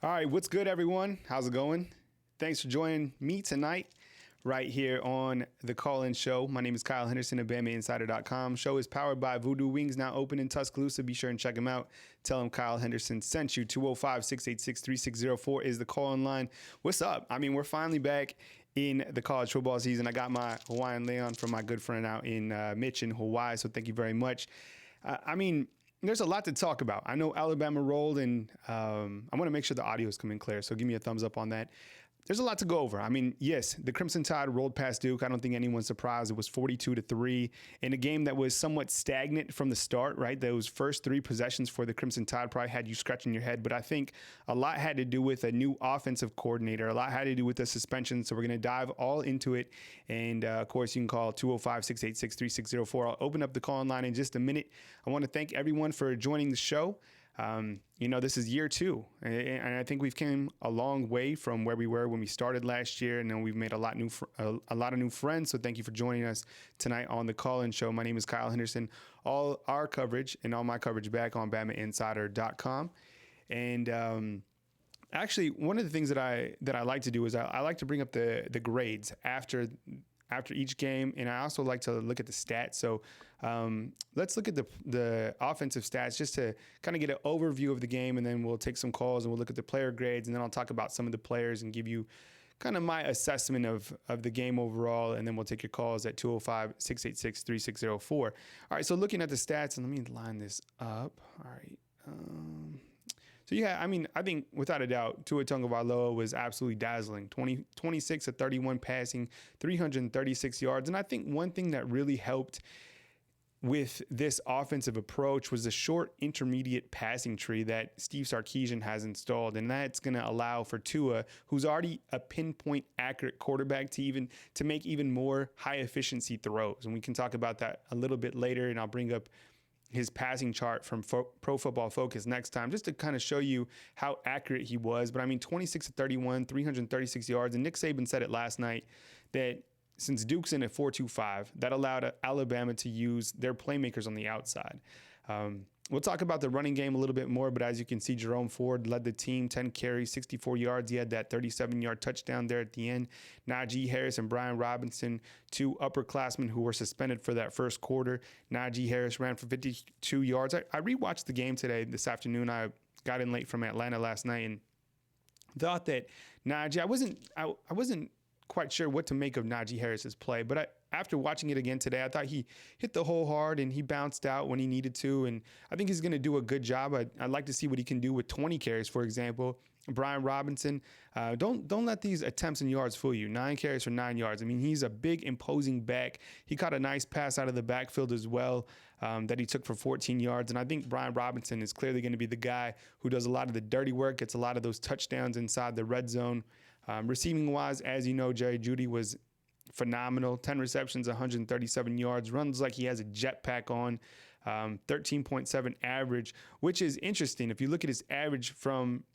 All right, what's good, everyone? How's it going? Thanks for joining me tonight right here on the Call-In Show. My name is Kyle Henderson of BamaInsider.com. Show is powered by Voodoo Wings, now open in Tuscaloosa. Be sure and check him out. Tell him Kyle Henderson sent you. 205-686-3604 is the call-in line. What's up? I mean, we're finally back in the college football season. I got my Hawaiian Leon from my good friend out in Mitch in Hawaii, so thank you very much. There's a lot to talk about. I know Alabama rolled, and I want to make sure the audio is coming clear, so give me a thumbs up on that. There's a lot to go over. I mean, yes, the Crimson Tide rolled past Duke. I don't think anyone's surprised. It was 42-3 in a game that was somewhat stagnant from the start, right? Those first three possessions for the Crimson Tide probably had you scratching your head, but I think a lot had to do with a new offensive coordinator. A lot had to do with the suspension, so we're going to dive all into it. And, of course, you can call 205-686-3604. I'll open up the call-in line in just a minute. I want to thank everyone for joining the show. This is year two, and I think we've came a long way from where we were when we started last year, and then we've made a lot of new friends. So thank you for joining us tonight on the Call-In Show. My name is Kyle Henderson. All our coverage and all my coverage back on BamaInsider.com. And actually, one of the things that I like to do is I like to bring up the grades after each game, and I also like to look at the stats. So let's look at the offensive stats just to kind of get an overview of the game, and then we'll take some calls and we'll look at the player grades, and then I'll talk about some of the players and give you kind of my assessment of the game overall, and then we'll take your calls at 205-686-3604. All right, so looking at the stats, and let me line this up. All right. So, I think without a doubt, Tua Tagovailoa was absolutely dazzling. 26 of 31 passing, 336 yards. And I think one thing that really helped with this offensive approach was the short intermediate passing tree that Steve Sarkisian has installed. And that's going to allow for Tua, who's already a pinpoint accurate quarterback, to make even more high efficiency throws. And we can talk about that a little bit later, and I'll bring up his passing chart from Pro Football Focus next time, just to kind of show you how accurate he was. But 26 of 31, 336 yards. And Nick Saban said it last night that since Duke's in a 4-2-5, that allowed Alabama to use their playmakers on the outside. We'll talk about the running game a little bit more, but as you can see, Jerome Ford led the team, 10 carries, 64 yards. He had that 37-yard touchdown there at the end. Najee Harris and Brian Robinson, two upperclassmen who were suspended for that first quarter. Najee Harris ran for 52 yards. I rewatched the game this afternoon. I got in late from Atlanta last night and thought that Najee, I wasn't quite sure what to make of Najee Harris's play, but after watching it again today, I thought he hit the hole hard and he bounced out when he needed to, and I think he's going to do a good job. I'd like to see what he can do with 20 carries, for example. Brian Robinson, don't let these attempts and yards fool you. 9 carries for 9 yards. I mean, he's a big, imposing back. He caught a nice pass out of the backfield as well that he took for 14 yards, and I think Brian Robinson is clearly going to be the guy who does a lot of the dirty work, gets a lot of those touchdowns inside the red zone. Receiving-wise, as you know, Jerry Jeudy was phenomenal. 10 receptions, 137 yards, runs like he has a jetpack on, 13.7 average, which is interesting. If you look at his average from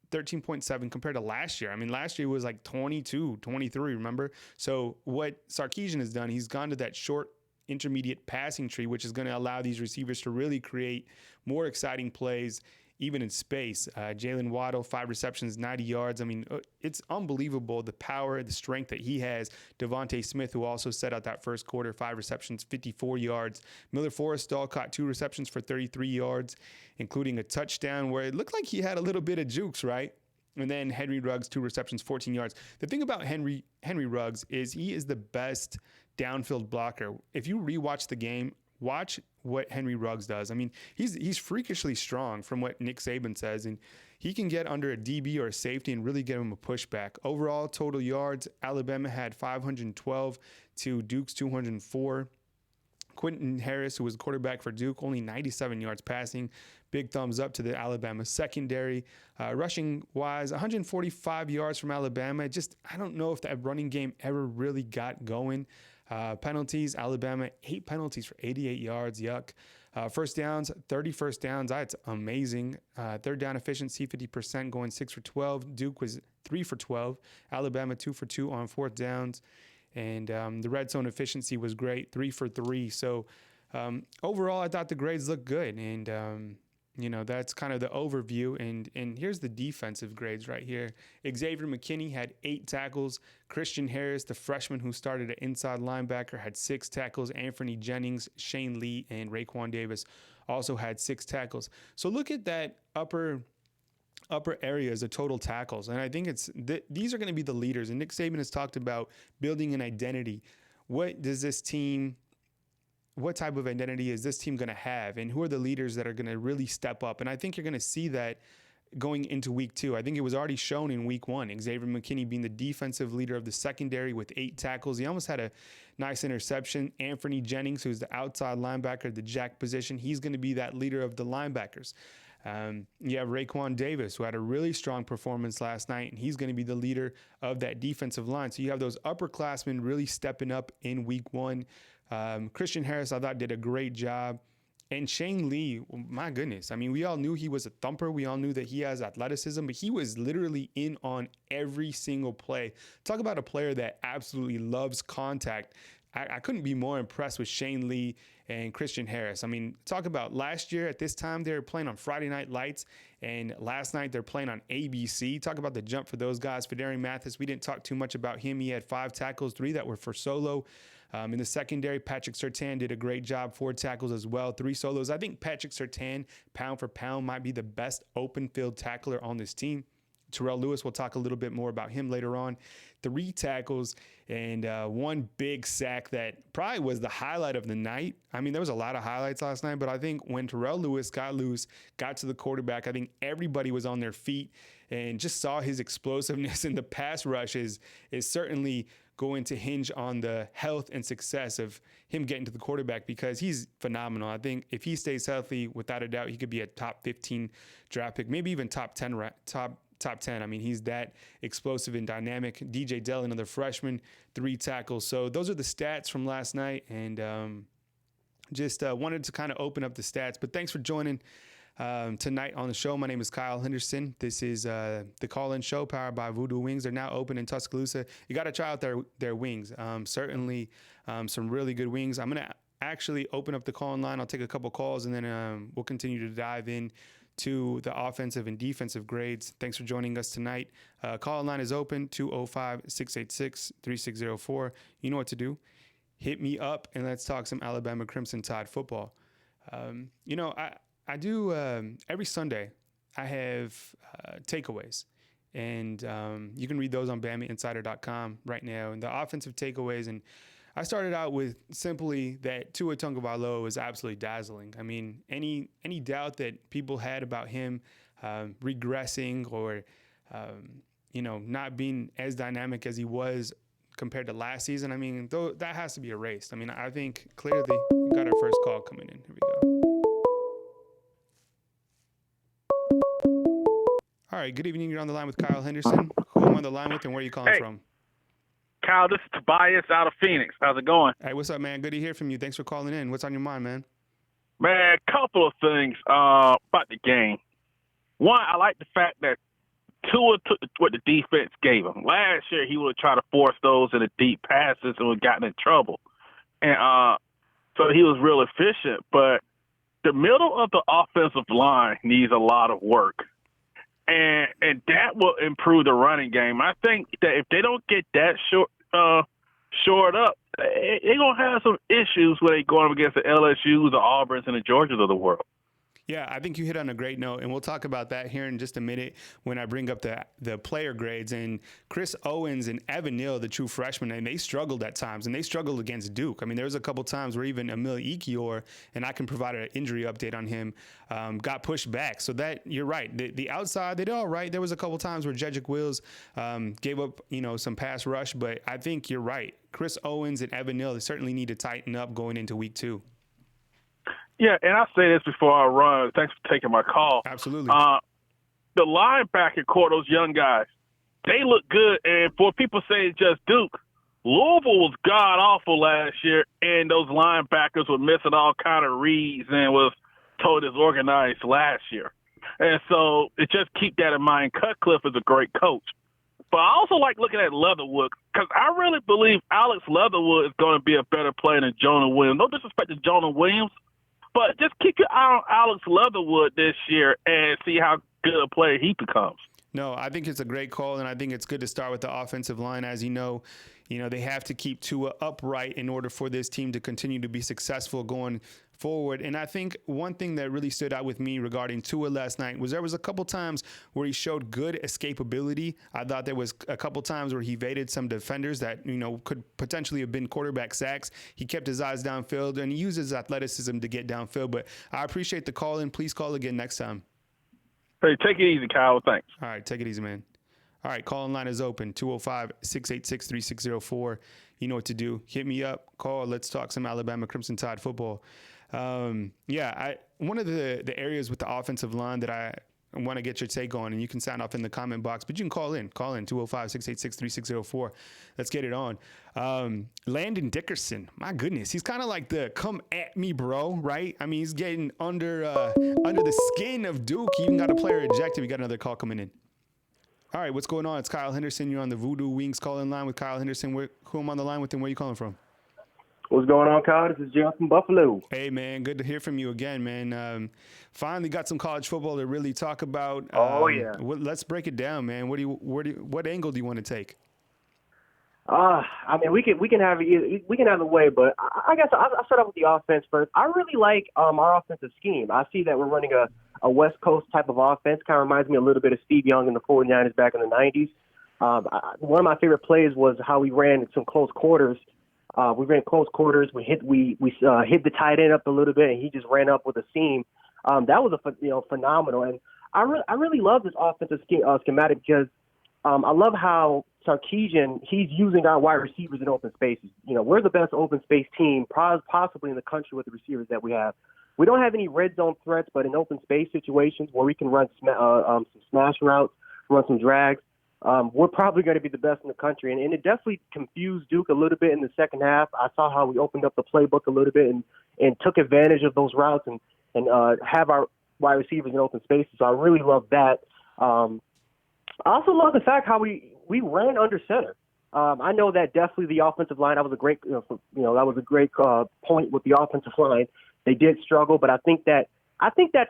13.7 compared to last year. I mean, last year was like 22, 23, remember? So what Sarkisian has done, he's gone to that short intermediate passing tree, which is going to allow these receivers to really create more exciting plays, even in space. Jalen Waddle, 5 receptions, 90 yards. I mean, it's unbelievable the power, the strength that he has. Devontae Smith, who also set out that first quarter, 5 receptions, 54 yards. Miller Forrestall caught 2 receptions for 33 yards, including a touchdown where it looked like he had a little bit of jukes, right? And then Henry Ruggs, 2 receptions, 14 yards. The thing about Henry Ruggs is he is the best downfield blocker. If you rewatch the game, watch what Henry Ruggs does. I mean, he's freakishly strong from what Nick Saban says, and he can get under a DB or a safety and really give him a pushback. Overall, total yards, Alabama had 512 to Duke's 204. Quentin Harris, who was quarterback for Duke, only 97 yards passing. Big thumbs up to the Alabama secondary. Rushing-wise, 145 yards from Alabama. I don't know if that running game ever really got going. Penalties, Alabama, 8 penalties for 88 yards. Yuck. First downs, 30 first downs. That's amazing. Third down efficiency, 50%, going 6 for 12. Duke was 3 for 12. Alabama, 2 for 2 on fourth downs. And the red zone efficiency was great, 3 for 3. So overall, I thought the grades looked good. And That's kind of the overview. And here's the defensive grades right here. Xavier McKinney had 8 tackles. Christian Harris, the freshman who started at inside linebacker, had 6 tackles. Anthony Jennings, Shane Lee, and Raekwon Davis also had 6 tackles. So look at that upper areas of total tackles. And I think these are going to be the leaders. And Nick Saban has talked about building an identity. What type of identity is this team going to have? And who are the leaders that are going to really step up? And I think you're going to see that going into week 2. I think it was already shown in week 1. Xavier McKinney being the defensive leader of the secondary with 8 tackles. He almost had a nice interception. Anthony Jennings, who's the outside linebacker, the jack position, he's going to be that leader of the linebackers. You have Raekwon Davis, who had a really strong performance last night, and he's going to be the leader of that defensive line. So you have those upperclassmen really stepping up in week 1. Christian Harris, I thought, did a great job. And Shane Lee, my goodness. I mean, we all knew he was a thumper. We all knew that he has athleticism, but he was literally in on every single play. Talk about a player that absolutely loves contact. I couldn't be more impressed with Shane Lee and Christian Harris. I mean, talk about last year at this time, they were playing on Friday Night Lights, and last night they're playing on ABC. Talk about the jump for those guys. Fedarian Mathis, we didn't talk too much about him. He had 5 tackles, 3 that were for solo. In the secondary, Patrick Surtain did a great job, 4 tackles as well, 3 solos. I think Patrick Surtain, pound for pound, might be the best open field tackler on this team. Terrell Lewis, we'll talk a little bit more about him later on. 3 tackles and 1 big sack that probably was the highlight of the night. I mean, there was a lot of highlights last night, but I think when Terrell Lewis got loose, got to the quarterback, I think everybody was on their feet and just saw his explosiveness in the pass rush is certainly going to hinge on the health and success of him getting to the quarterback because he's phenomenal. I think if he stays healthy, without a doubt, he could be a top 15 draft pick, maybe even top 10. I mean, he's that explosive and dynamic. DJ Dell, another freshman, 3 tackles. So those are the stats from last night, and just wanted to kind of open up the stats. But thanks for joining tonight on the show. My name is Kyle Henderson. This is the call-in show powered by Voodoo Wings. They're now open in Tuscaloosa. You got to try out their wings. Certainly some really good wings. I'm going to actually open up the call-in line. I'll take a couple calls, and then we'll continue to dive in to the offensive and defensive grades. Thanks for joining us tonight. Call line is open, 205-686-3604. You know what to do. Hit me up and let's talk some Alabama Crimson Tide football. I do every Sunday I have takeaways. And you can read those on BamaInsider.com right now. And the offensive takeaways, and I started out with simply that Tua Tagovailoa is absolutely dazzling. I mean, any doubt that people had about him regressing or, not being as dynamic as he was compared to last season, I mean, that has to be erased. I mean, I think clearly we got our first call coming in. Here we go. All right, good evening. You're on the line with Kyle Henderson. Who am I on the line with and where are you calling from? Kyle, this is Tobias out of Phoenix. How's it going? Hey, what's up, man? Good to hear from you. Thanks for calling in. What's on your mind, man? Man, a couple of things about the game. One, I like the fact that Tua took what the defense gave him. Last year, he would have tried to force those in the deep passes and would have gotten in trouble. And so he was real efficient. But the middle of the offensive line needs a lot of work. And that will improve the running game. I think that if they don't get that shored up, they're going to have some issues when they go up against the LSUs, the Auburns, and the Georgias of the world. Yeah, I think you hit on a great note, and we'll talk about that here in just a minute when I bring up the player grades. And Chris Owens and Evan Neal, the true freshmen, and they struggled at times, and they struggled against Duke. I mean, there was a couple times where even Emil Ikior, and I can provide an injury update on him, got pushed back. So that you're right. The outside, they did all right. There was a couple times where Jedrick Wills gave up, some pass rush, but I think you're right. Chris Owens and Evan Neal, they certainly need to tighten up going into week 2. Yeah, and I'll say this before I run. Thanks for taking my call. Absolutely. The linebacker core, those young guys, they look good. And for people saying just Duke, Louisville was god-awful last year, and those linebackers were missing all kind of reads and was told disorganized last year. And so just keep that in mind. Cutcliffe is a great coach. But I also like looking at Leatherwood because I really believe Alex Leatherwood is going to be a better player than Jonah Williams. No disrespect to Jonah Williams, But just keep your eye on Alex Leatherwood this year and see how good a player he becomes. No, I think it's a great call, and I think it's good to start with the offensive line. As you know, they have to keep Tua upright in order for this team to continue to be successful going forward. And I think one thing that really stood out with me regarding Tua last night was there was a couple times where he showed good escapability. I thought there was a couple times where he evaded some defenders that, could potentially have been quarterback sacks. He kept his eyes downfield, and he used his athleticism to get downfield. But I appreciate the call in. Please call again next time. Hey, take it easy, Kyle. Thanks. All right, take it easy, man. All right, call-in line is open, 205-686-3604. You know what to do. Hit me up, call, let's talk some Alabama Crimson Tide football. One of the areas with the offensive line that I want to get your take on, and you can sound off in the comment box, but you can call in 205-686-3604. Let's get it on. Landon Dickerson, my goodness, he's kind of like the come at me bro, right? I mean, he's getting under the skin of Duke. He even got a player ejected. We got another call coming in. All right, what's going on? It's Kyle Henderson. You're on the Voodoo Wings call-in line with Kyle Henderson. Who am I on the line with, and where are you calling from? What's going on, Kyle? This is Jim from Buffalo. Hey, man, good to hear from you again, man. Finally got some college football to really talk about. Yeah. Let's break it down, man. What angle do you want to take? We can have a way, but I guess I'll start off with the offense first. I really like our offensive scheme. I see that we're running a West Coast type of offense. Kind of reminds me a little bit of Steve Young and the 49ers back in the 90s. One of my favorite plays was how we ran some close quarters. We ran close quarters. We hit the tight end up a little bit, and he just ran up with a seam. That was phenomenal. And I really love this offensive schematic because I love how Sarkisian, he's using our wide receivers in open spaces. We're the best open space team possibly in the country with the receivers that we have. We don't have any red zone threats, but in open space situations where we can run some smash routes, run some drags, we're probably going to be the best in the country. And it definitely confused Duke a little bit in the second half. I saw how we opened up the playbook a little bit and took advantage of those routes and have our wide receivers in open spaces. So I really love that. I also love the fact how we ran under center. I know that definitely the offensive line, that was a great, point with the offensive line. They did struggle, but I think that's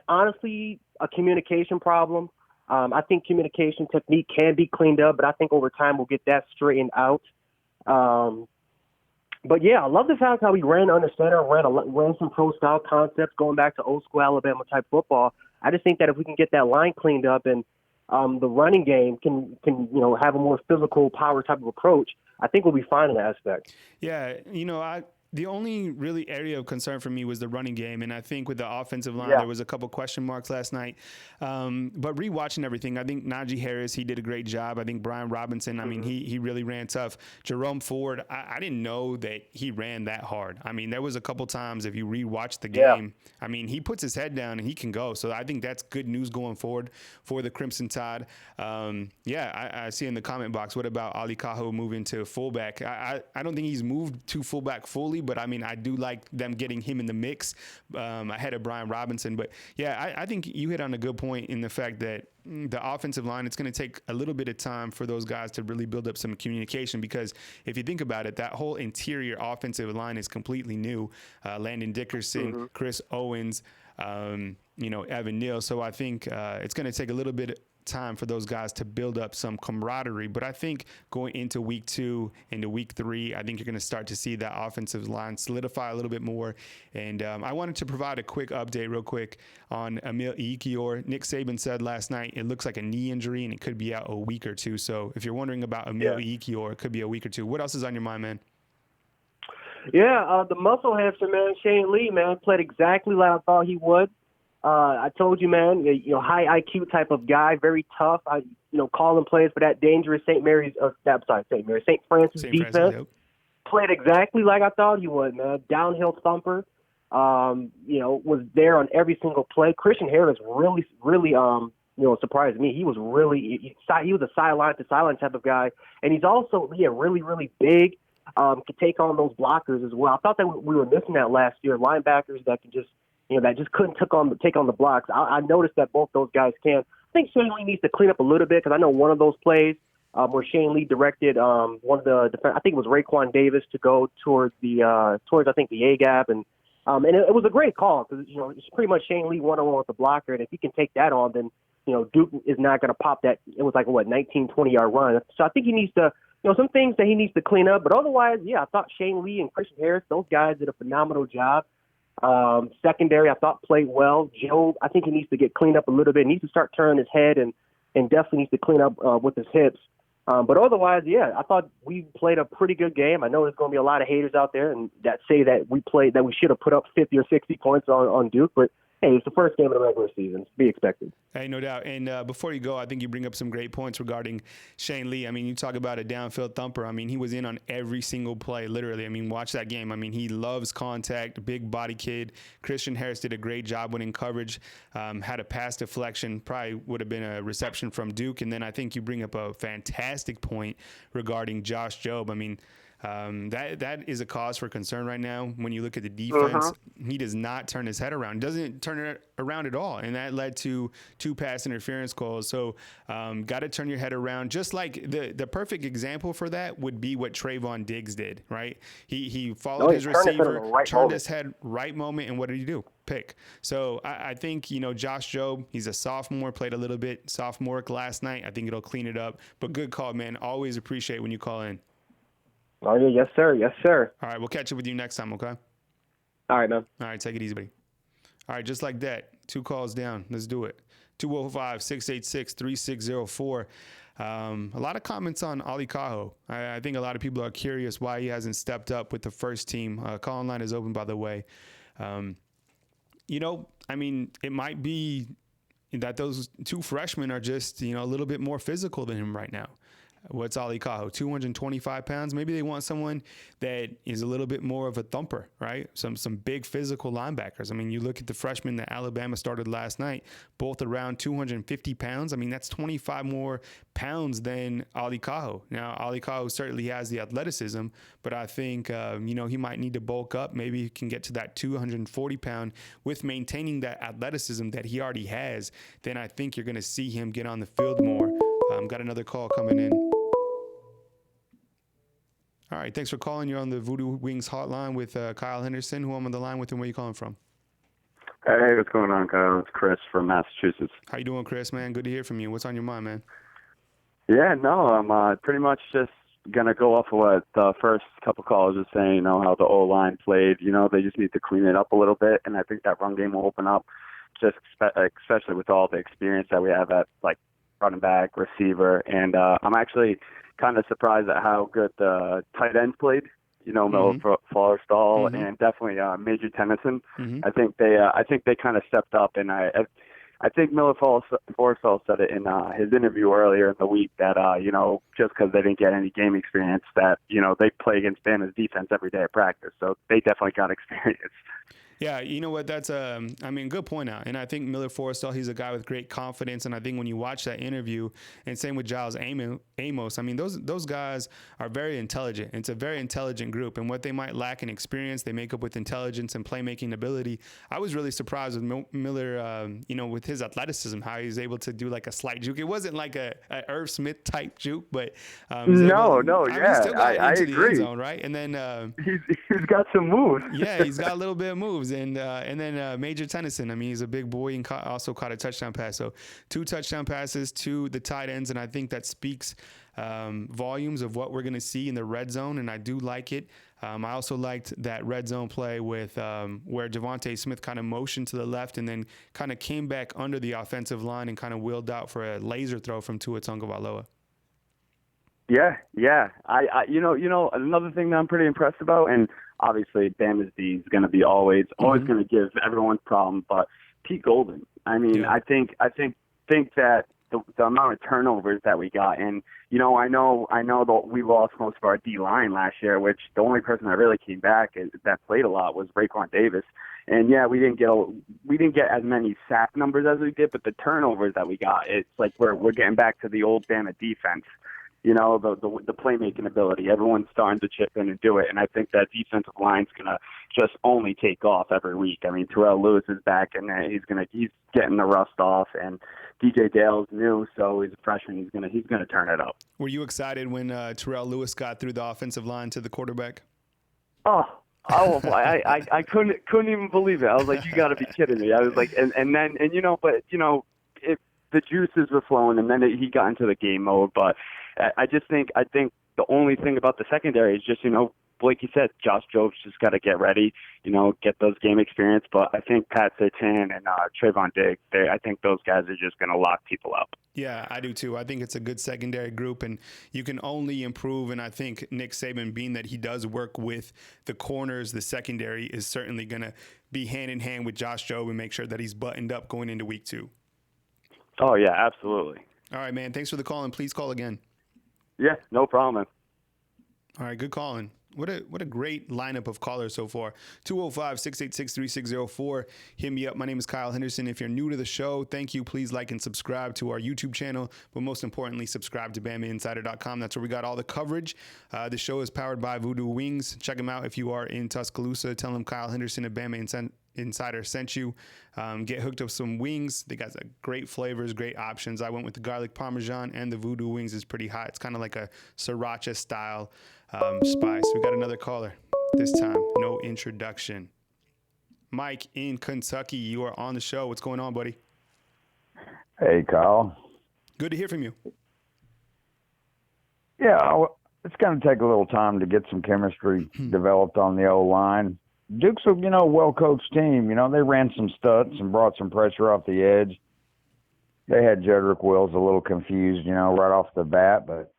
honestly a communication problem. I think communication technique can be cleaned up, but I think over time we'll get that straightened out. But yeah, I love the fact how we ran under center, ran some pro style concepts going back to old school Alabama type football. I just think that if we can get that line cleaned up and the running game can have a more physical power type of approach, I think we'll be fine in that aspect. Yeah, the only really area of concern for me was the running game, and I think with the offensive line, there was a couple question marks last night. But rewatching everything, I think Najee Harris, he did a great job. I think Brian Robinson, I mean, he really ran tough. Jerome Ford, I didn't know that he ran that hard. I mean, there was a couple times if you rewatch the game, I mean, he puts his head down and he can go. So I think that's good news going forward for the Crimson Tide. I see in the comment box, what about Ali Kaho moving to fullback? I don't think he's moved to fullback fully, but I mean, I do like them getting him in the mix ahead of Brian Robinson. But yeah, I think you hit on a good point in the fact that the offensive line, it's going to take a little bit of time for those guys to really build up some communication, because if you think about it, that whole interior offensive line is completely new. Landon Dickerson, Chris Owens, Evan Neal. So I think it's going to take a little bit time for those guys to build up some camaraderie. But I think going into week 2 into week 3, I think you're going to start to see that offensive line solidify a little bit more. And I wanted to provide a quick update real quick on Emil Ekiyor. Nick Saban said last night it looks like a knee injury and it could be out a week or two. So if you're wondering about Emil Ekiyor, it could be a week or two. What else is on your mind, man? Yeah, the muscle hamster, man, Shane Lee, man, played exactly like I thought he would. I told you, man, high IQ type of guy, very tough. Calling plays for that dangerous St. Francis defense. Played exactly like I thought he would, man. Downhill thumper. Was there on every single play. Christian Harris really surprised me. He was he was a sideline to sideline type of guy, and he's also really, really big. Could take on those blockers as well. I thought that we were missing that last year. Linebackers that could just that just couldn't take on the blocks. I noticed that both those guys can. I think Shane Lee needs to clean up a little bit, because I know one of those plays where Shane Lee directed one of the I think it was Raekwon Davis to go towards I think the A gap, and And it was a great call because, it's pretty much Shane Lee one-on-one with the blocker. And if he can take that on, then, Duke is not going to pop that. It was like, 19, 20-yard run. So I think he needs to, some things that he needs to clean up. But otherwise, yeah, I thought Shane Lee and Christian Harris, those guys did a phenomenal job. Secondary, I thought played well. Joe, I think he needs to get cleaned up a little bit. He needs to start turning his head and definitely needs to clean up with his hips. But otherwise, yeah, I thought we played a pretty good game. I know there's going to be a lot of haters out there and that say that we should have put up 50 or 60 points on Duke. But hey, it's the first game of the regular season. It's to be expected. Hey, no doubt. And before you go, I think you bring up some great points regarding Shane Lee. I mean, you talk about a downfield thumper. I mean, he was in on every single play, literally. I mean, watch that game. I mean, he loves contact, big body kid. Christian Harris did a great job winning coverage, had a pass deflection, probably would have been a reception from Duke. And then I think you bring up a fantastic point regarding Josh Jobe. I mean, that is a cause for concern right now. When you look at the defense, he does not turn his head around. Doesn't turn it around at all, and that led to 2 pass interference calls. So, got to turn your head around. Just like the perfect example for that would be what Trayvon Diggs did. Right? He followed his receiver, turned his head right moment, and what did he do? Pick. So I think, Josh Jobe, he's a sophomore, played a little bit sophomoric last night. I think it'll clean it up. But good call, man. Always appreciate when you call in. Oh, yeah, yes, sir. Yes, sir. All right, we'll catch up with you next time, okay? All right, man. All right, take it easy, buddy. All right, just like that, 2 calls down. Let's do it. 205-686-3604. A lot of comments on Ali Kaho. I think a lot of people are curious why he hasn't stepped up with the first team. Call line is open, by the way. I mean, it might be that those 2 freshmen are just, a little bit more physical than him right now. What's Ali Kaho? 225 pounds. Maybe they want someone that is a little bit more of a thumper, right? Some big physical linebackers. I mean, you look at the freshmen that Alabama started last night, both around 250 pounds. I mean, that's 25 more pounds than Ali Kaho. Now, Ali Kaho certainly has the athleticism, but I think, he might need to bulk up. Maybe he can get to that 240 pound with maintaining that athleticism that he already has. Then I think you're going to see him get on the field more. Got another call coming in. All right, thanks for calling. You're on the Voodoo Wings hotline with Kyle Henderson, who I'm on the line with, and where you calling from? Hey, what's going on, Kyle? It's Chris from Massachusetts. How you doing, Chris, man? Good to hear from you. What's on your mind, man? Yeah, no, I'm pretty much just going to go off of what the first couple calls were saying, how the O-line played. They just need to clean it up a little bit, and I think that run game will open up, just especially with all the experience that we have at, running back, receiver, and I'm actually kind of surprised at how good the tight ends played. Miller Forrestall and definitely Major Tennyson. I think they kind of stepped up, and I think Miller Forrestall said it in his interview earlier in the week that just because they didn't get any game experience, that they play against Bama's defense every day at practice, so they definitely got experience. Yeah, you know what? That's good point out. And I think Miller Forrestall, he's a guy with great confidence. And I think when you watch that interview, and same with Giles Amos, I mean, those guys are very intelligent. It's a very intelligent group. And what they might lack in experience, they make up with intelligence and playmaking ability. I was really surprised with Miller, with his athleticism, how he's able to do like a slight juke. It wasn't like a Irv Smith type juke, but I agree. The end zone, right? And then he's got some moves. Yeah, he's got a little bit of moves. And then Major Tennyson, I mean, he's a big boy and also caught a touchdown pass. So 2 touchdown passes to the tight ends, and I think that speaks volumes of what we're going to see in the red zone, and I do like it. I also liked that red zone play with where Devontae Smith kind of motioned to the left and then kind of came back under the offensive line and kind of wheeled out for a laser throw from Tua Tagovailoa. Yeah. I another thing that I'm pretty impressed about, and obviously Bama's D is going to be always going to give everyone's problem, but Pete Golden. I mean, yeah. I think that the amount of turnovers that we got, and I know that we lost most of our D line last year, which the only person that really came back that played a lot was Raekwon Davis. And yeah, we didn't get as many sack numbers as we did, but the turnovers that we got, it's like we're getting back to the old Bama defense. The playmaking ability. Everyone's starting to chip in and do it, and I think that defensive line's gonna just only take off every week. I mean, Terrell Lewis is back, and he's getting the rust off, and DJ Dale's new, so he's a freshman. He's gonna turn it up. Were you excited when Terrell Lewis got through the offensive line to the quarterback? Oh, Oh, I couldn't even believe it. I was like, you got to be kidding me. I was like, and the juices were flowing, and then he got into the game mode. But I think the only thing about the secondary is just, like you said, Josh Jobs just got to get ready, get those game experience. But I think Pat Surtain and Trayvon Diggs, I think those guys are just going to lock people up. Yeah, I do too. I think it's a good secondary group, and you can only improve. And I think Nick Saban, being that he does work with the corners, the secondary is certainly going to be hand in hand with Josh Jobe and make sure that he's buttoned up going into week 2. Oh, yeah, absolutely. All right, man. Thanks for the call, and please call again. Yeah, no problem, man. All right, good calling. What a great lineup of callers so far. 205-686-3604. Hit me up. My name is Kyle Henderson. If you're new to the show, thank you. Please like and subscribe to our YouTube channel. But most importantly, subscribe to BamaInsider.com. That's where we got all the coverage. The show is powered by Voodoo Wings. Check them out if you are in Tuscaloosa. Tell them Kyle Henderson of Bama Insider sent you. Get hooked up some wings. They got great flavors, great options. I went with the garlic parmesan, and the Voodoo Wings is pretty hot. It's kind of like a sriracha style spice. We got another caller. This time, no introduction. Mike in Kentucky, you are on the show. What's going on, buddy? Hey, Kyle. Good to hear from you. Yeah, it's going to take a little time to get some chemistry developed on the O-line. Duke's a, well-coached team. They ran some stunts and brought some pressure off the edge. They had Jedrick Wills a little confused, right off the bat. But,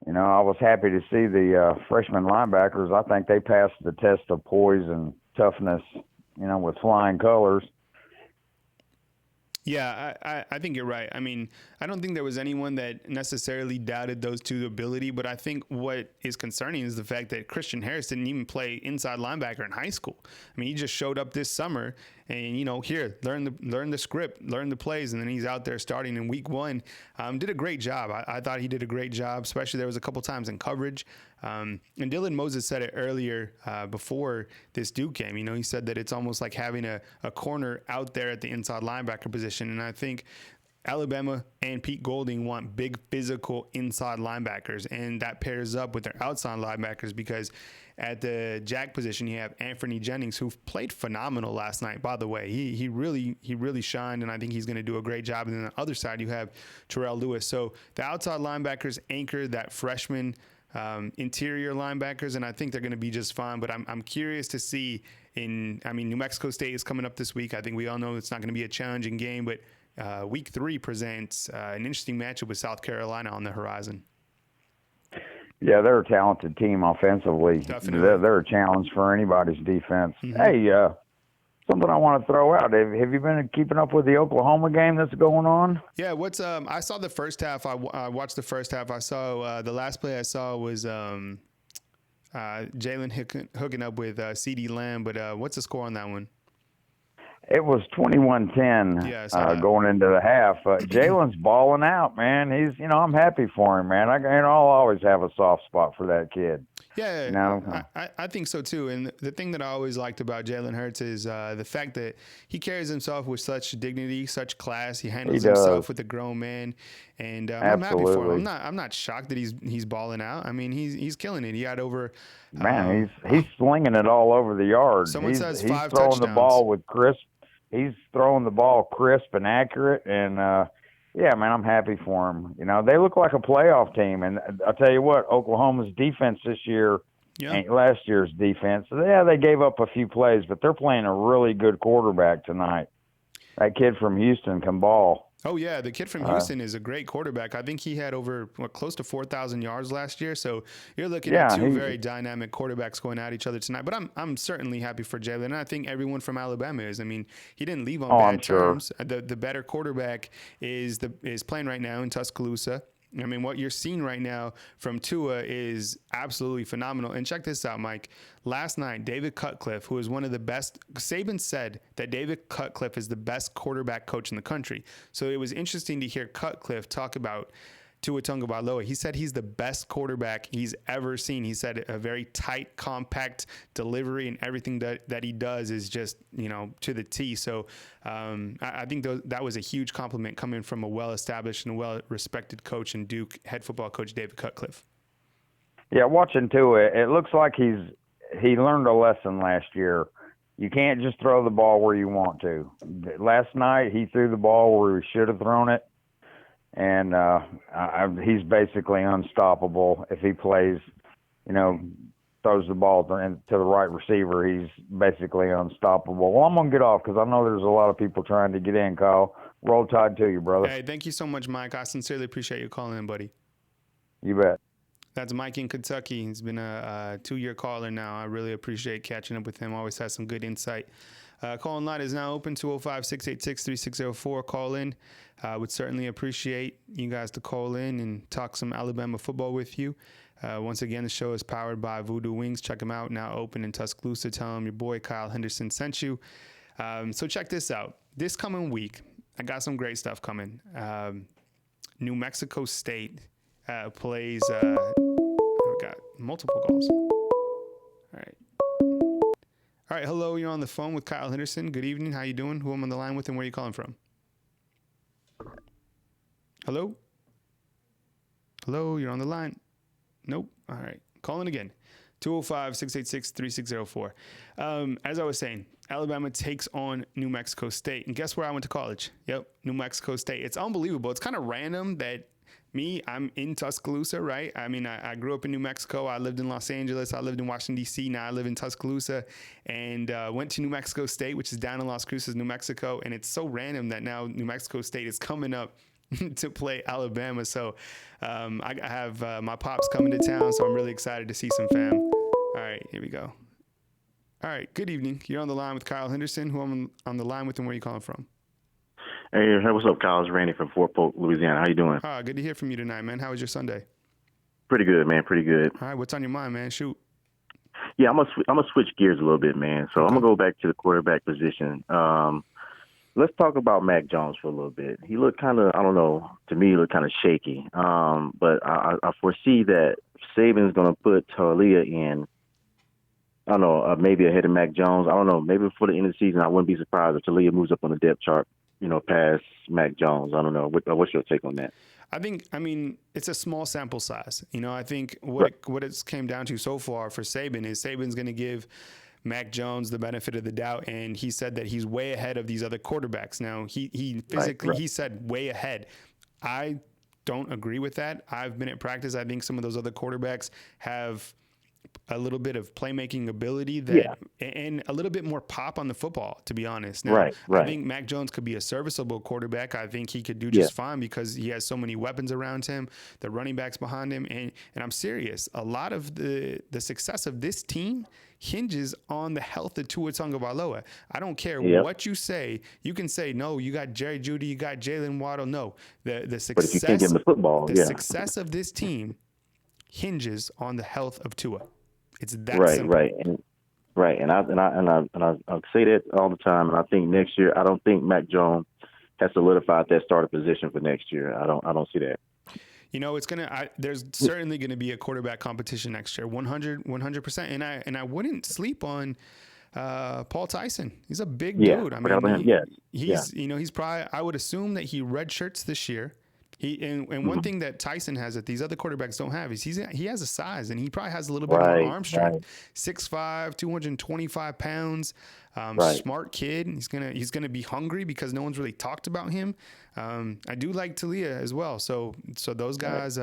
I was happy to see the freshman linebackers. I think they passed the test of poise and toughness, with flying colors. Yeah, I think you're right. I mean, I don't think there was anyone that necessarily doubted those two ability, but I think what is concerning is the fact that Christian Harris didn't even play inside linebacker in high school. I mean, he just showed up this summer and, here, learn the script, learn the plays, and then he's out there starting in week 1. Did a great job. I thought he did a great job, especially there was a couple times in coverage. And Dylan Moses said it earlier before this Duke game. He said that it's almost like having a corner out there at the inside linebacker position. And I think Alabama and Pete Golding want big physical inside linebackers, and that pairs up with their outside linebackers because at the jack position you have Anthony Jennings, who played phenomenal last night. By the way, he really shined, and I think he's going to do a great job. And then on the other side you have Terrell Lewis. So the outside linebackers anchor that freshman interior linebackers, and I think they're going to be just fine. But I'm curious to see New Mexico State is coming up this week. I think we all know it's not going to be a challenging game, but week 3 presents an interesting matchup with South Carolina on the horizon. Yeah, they're a talented team offensively. Definitely. They're a challenge for anybody's defense. Mm-hmm. Hey, something I want to throw out. Have you been keeping up with the Oklahoma game that's going on? Yeah, I saw the first half. I watched the first half. I saw the last play I saw was Jalen hooking up with CeeDee Lamb. But what's the score on that one? It was 21-10 going into the half. Jalen's balling out, man. He's, I'm happy for him, man. I'll always have a soft spot for that kid. Yeah, I think so too. And the thing that I always liked about Jalen Hurts is the fact that he carries himself with such dignity, such class. He handles himself with a grown man, and I'm happy for him. I'm not shocked that he's balling out. I mean, he's killing it. He had over. Man, he's slinging it all over the yard. Someone says 5 touchdowns. He's throwing the ball with crisp. He's throwing the ball crisp and accurate, and yeah, man, I'm happy for him. They look like a playoff team, and I'll tell you what, Oklahoma's defense this year ain't last year's defense. Yeah, they gave up a few plays, but they're playing a really good quarterback tonight. That kid from Houston can ball. Oh, yeah, the kid from Houston is a great quarterback. I think he had over close to 4,000 yards last year. So you're looking at two very dynamic quarterbacks going at each other tonight. But I'm certainly happy for Jalen, and I think everyone from Alabama is. I mean, he didn't leave on bad terms. Sure. The better quarterback is playing right now in Tuscaloosa. I mean, what you're seeing right now from Tua is absolutely phenomenal. And check this out, Mike. Last night, David Cutcliffe, who is one of the best, Saban said that David Cutcliffe is the best quarterback coach in the country. So it was interesting to hear Cutcliffe talk about Tua Tagovailoa. He said he's the best quarterback he's ever seen. He said a very tight, compact delivery, and everything that he does is just, to the T. So I think that was a huge compliment coming from a well-established and well-respected coach and Duke head football coach David Cutcliffe. Yeah, watching Tua, it looks like he's he learned a lesson last year. You can't just throw the ball where you want to. Last night he threw the ball where he should have thrown it, and he's basically unstoppable if he plays. Throws the ball to the right receiver. He's basically unstoppable. Well, I'm gonna get off because I know there's a lot of people trying to get in. Kyle, roll tide to you, brother. Hey, thank you so much, Mike. I sincerely appreciate you calling in, buddy. You bet. That's Mike in Kentucky. He's been a 2-year caller now. I really appreciate catching up with him. Always has some good insight. Call in line is now open, 205-686-3604. Call in. Would certainly appreciate you guys to call in and talk some Alabama football with you. Once again, the show is powered by Voodoo Wings. Check them out, now open in Tuscaloosa. Tell them your boy Kyle Henderson sent you. So check this out. This coming week, I got some great stuff coming. New Mexico State plays... got multiple calls. All right. Hello, you're on the phone with Kyle Henderson. Good evening. How you doing? Who am I on the line with and where are you calling from? Hello? Hello, you're on the line. Nope. All right. Calling again. 205-686-3604. As I was saying, Alabama takes on New Mexico State. And guess where I went to college? Yep, New Mexico State. It's unbelievable. It's kind of random that I'm in Tuscaloosa, right? I mean, I grew up in New Mexico. I lived in Los Angeles. I lived in Washington, D.C. Now I live in Tuscaloosa and went to New Mexico State, which is down in Las Cruces, New Mexico. And it's so random that now New Mexico State is coming up to play Alabama. So I have my pops coming to town, so I'm really excited to see some fam. All right, here we go. All right, good evening. You're on the line with Kyle Henderson, who I'm on the line with, and where are you calling from? Hey, what's up, Kyle? It's Randy from Fort Polk, Louisiana. How you doing? Good to hear from you tonight, man. How was your Sunday? Pretty good, man. Pretty good. All right, what's on your mind, man? Shoot. Yeah, I'm gonna switch gears a little bit, man. So I'm gonna go back to the quarterback position. Let's talk about Mac Jones for a little bit. He looked kind of, I don't know, to me, he looked kind of shaky. But I foresee that Saban's gonna put Talia in. I don't know, maybe ahead of Mac Jones. I don't know. Maybe before the end of the season, I wouldn't be surprised if Talia moves up on the depth chart, past Mac Jones. I don't know. What's your take on that? I mean, it's a small sample size. I think what it's came down to so far for Saban is Saban's going to give Mac Jones the benefit of the doubt, and he said that he's way ahead of these other quarterbacks. Now, he physically, he said way ahead. I don't agree with that. I've been at practice. I think some of those other quarterbacks have a little bit of playmaking ability and a little bit more pop on the football, to be honest. Now, right. I think Mac Jones could be a serviceable quarterback. I think he could do just fine because he has so many weapons around him, the running backs behind him. And I'm serious. A lot of the success of this team hinges on the health of Tua Tagovailoa. I don't care what you say. You can say, no, you got Jerry Jeudy, you got Jalen Waddle. No, the success, but if you can't give him the football, success of this team hinges on the health of Tua. It's that simple. Right. And I say that all the time. And I think next year, I don't think Mac Jones has solidified that starter position for next year. I don't see that. There's certainly gonna be a quarterback competition next year, 100%. And I wouldn't sleep on Paul Tyson. He's a big dude. I mean, he's probably. I would assume that he redshirts this year. One thing that Tyson has that these other quarterbacks don't have is he has a size, and he probably has a little bit more arm strength. 6'5", 225 pounds, smart kid. He's gonna be hungry because no one's really talked about him. I do like Talia as well. So those guys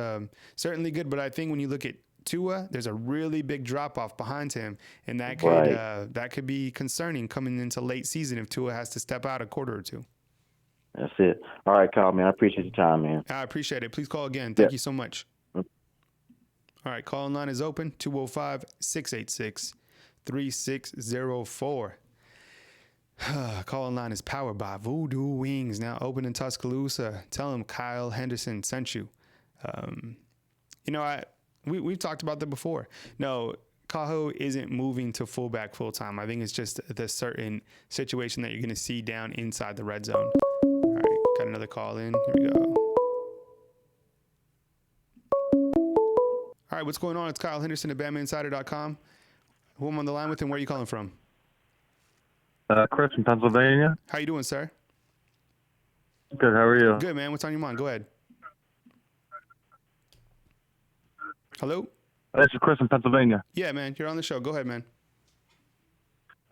certainly good. But I think when you look at Tua, there's a really big drop off behind him, and that could be concerning coming into late season if Tua has to step out a quarter or two. That's it. All right, Kyle, man. I appreciate your time, man. I appreciate it. Please call again. Thank you so much. All right, call line is open, 205-686-3604. Call line is powered by Voodoo Wings, now open in Tuscaloosa. Tell them Kyle Henderson sent you. We've talked about that before. No, Cajo isn't moving to fullback full time. I think it's just the certain situation that you're going to see down inside the red zone. All right, got another call in. Here we go. All right, what's going on? It's Kyle Henderson at BamaInsider.com. Who am I on the line with and where are you calling from? Chris from Pennsylvania. How you doing, sir? Good, how are you? Good, man. What's on your mind? Go ahead. Hello? This is Chris from Pennsylvania. Yeah, man. You're on the show. Go ahead, man.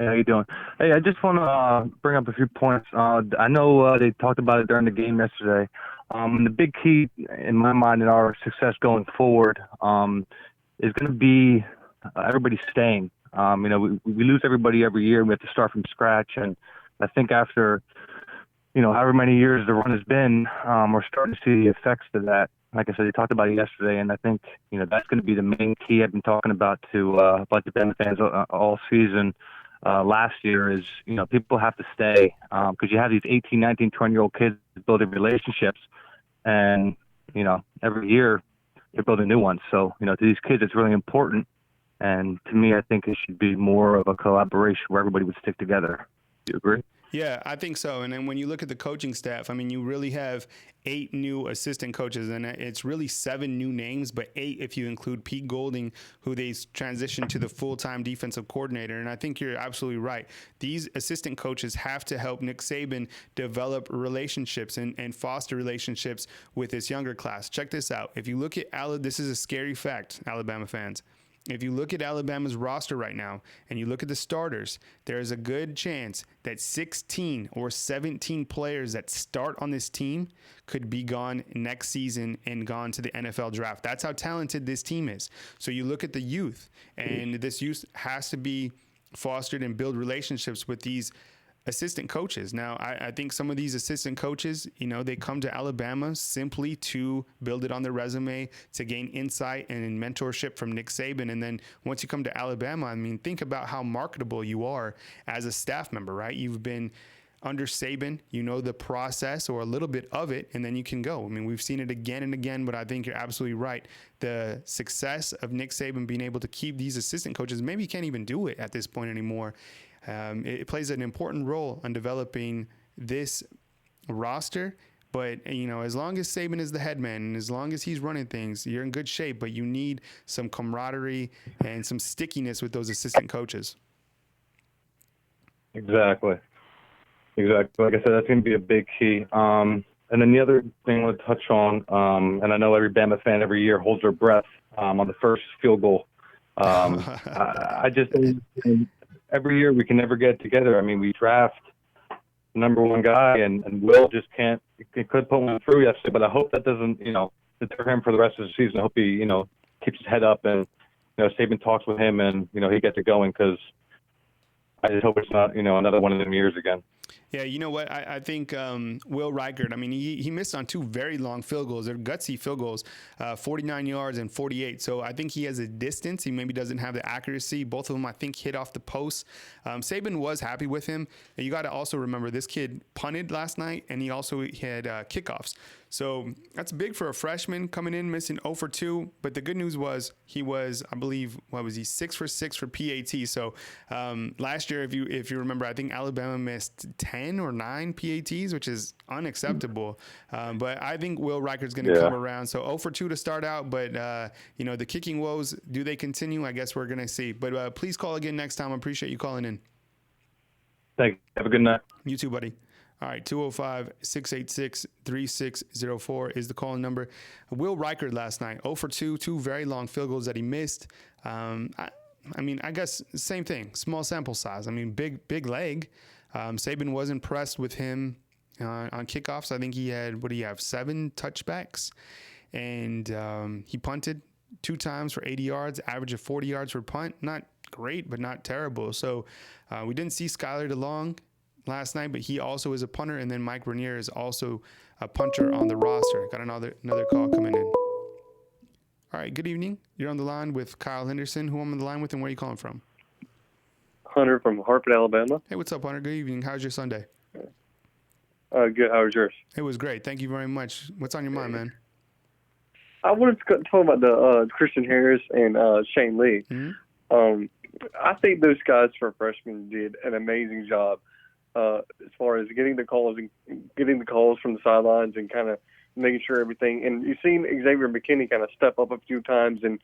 Hey, how you doing? Hey, I just want to bring up a few points. I know they talked about it during the game yesterday. The big key in my mind in our success going forward is going to be everybody staying. We lose everybody every year. We have to start from scratch. And I think after, however many years the run has been, we're starting to see the effects of that. Like I said, they talked about it yesterday, and I think, that's going to be the main key I've been talking about to about the Bama fans all season. Last year is, people have to stay because you have these 18, 19, 20-year-old kids building relationships, and, every year they're building new ones. So, to these kids, it's really important. And to me, I think it should be more of a collaboration where everybody would stick together. Do you agree? Yeah, I think so. And then when you look at the coaching staff, I mean, you really have 8 new assistant coaches, and it's really 7 new names, but 8 if you include Pete Golding, who they transitioned to the full-time defensive coordinator. And I think you're absolutely right. These assistant coaches have to help Nick Saban develop relationships and foster relationships with this younger class. Check this out. If you look at this is a scary fact, Alabama fans. If you look at Alabama's roster right now and you look at the starters, there is a good chance that 16 or 17 players that start on this team could be gone next season and gone to the NFL draft. That's how talented this team is. So you look at the youth, and this youth has to be fostered and build relationships with these assistant coaches. Now, I think some of these assistant coaches, they come to Alabama simply to build it on their resume, to gain insight and mentorship from Nick Saban. And then once you come to Alabama, I mean, think about how marketable you are as a staff member, right? You've been under Saban, the process or a little bit of it, and then you can go. I mean, we've seen it again and again, but I think you're absolutely right. The success of Nick Saban being able to keep these assistant coaches, maybe you can't even do it at this point anymore. It plays an important role in developing this roster. But, as long as Saban is the head man and as long as he's running things, you're in good shape. But you need some camaraderie and some stickiness with those assistant coaches. Exactly. Like I said, that's going to be a big key. And then the other thing I want to touch on, and I know every Bama fan every year holds their breath on the first field goal. I just think every year we can never get together. I mean, we draft the number one guy, and Will just can't. He could put one through yesterday, but I hope that doesn't, deter him for the rest of the season. I hope he, keeps his head up and, Saban talks with him and, he gets it going, because I just hope it's not, another one of them years again. Yeah, you know what? I think Will Reichert, I mean, he missed on 2 very long field goals. They're gutsy field goals, 49 yards and 48. So I think he has a distance. He maybe doesn't have the accuracy. Both of them, I think, hit off the post. Saban was happy with him. And you got to also remember, this kid punted last night, and he also had kickoffs. So that's big for a freshman coming in, missing 0 for 2. But the good news was he was, I believe, 6 for 6 for PAT. So last year, if you remember, I think Alabama missed 10 or 9 PATs, which is unacceptable. But I think Will Reichert's going to come around. So 0 for 2 to start out. But, the kicking woes, do they continue? I guess we're going to see. But please call again next time. I appreciate you calling in. Thanks. Have a good night. You too, buddy. All right, 205-686-3604 is the calling number. Will Reichert last night, 0 for 2, 2 very long field goals that he missed. I guess same thing, small sample size. I mean, big leg. Saban was impressed with him on kickoffs. I think he had, 7 touchbacks? And he punted 2 times for 80 yards, average of 40 yards per punt. Not great, but not terrible. So we didn't see Skylar DeLong last night, but he also is a punter, and then Mike Rainier is also a punter on the roster. Got another call coming in. All right, good evening. You're on the line with Kyle Henderson. Who I'm on the line with, and where are you calling from? Hunter from Hartford, Alabama. Hey, what's up, Hunter? Good evening. How's your Sunday? Good. How was yours? It was great. Thank you very much. What's on your mind, man? I wanted to talk about the Christian Harris and Shane Lee. Mm-hmm. I think those guys for freshmen did an amazing job as far as getting the calls from the sidelines and kind of making sure everything. And you've seen Xavier McKinney kind of step up a few times and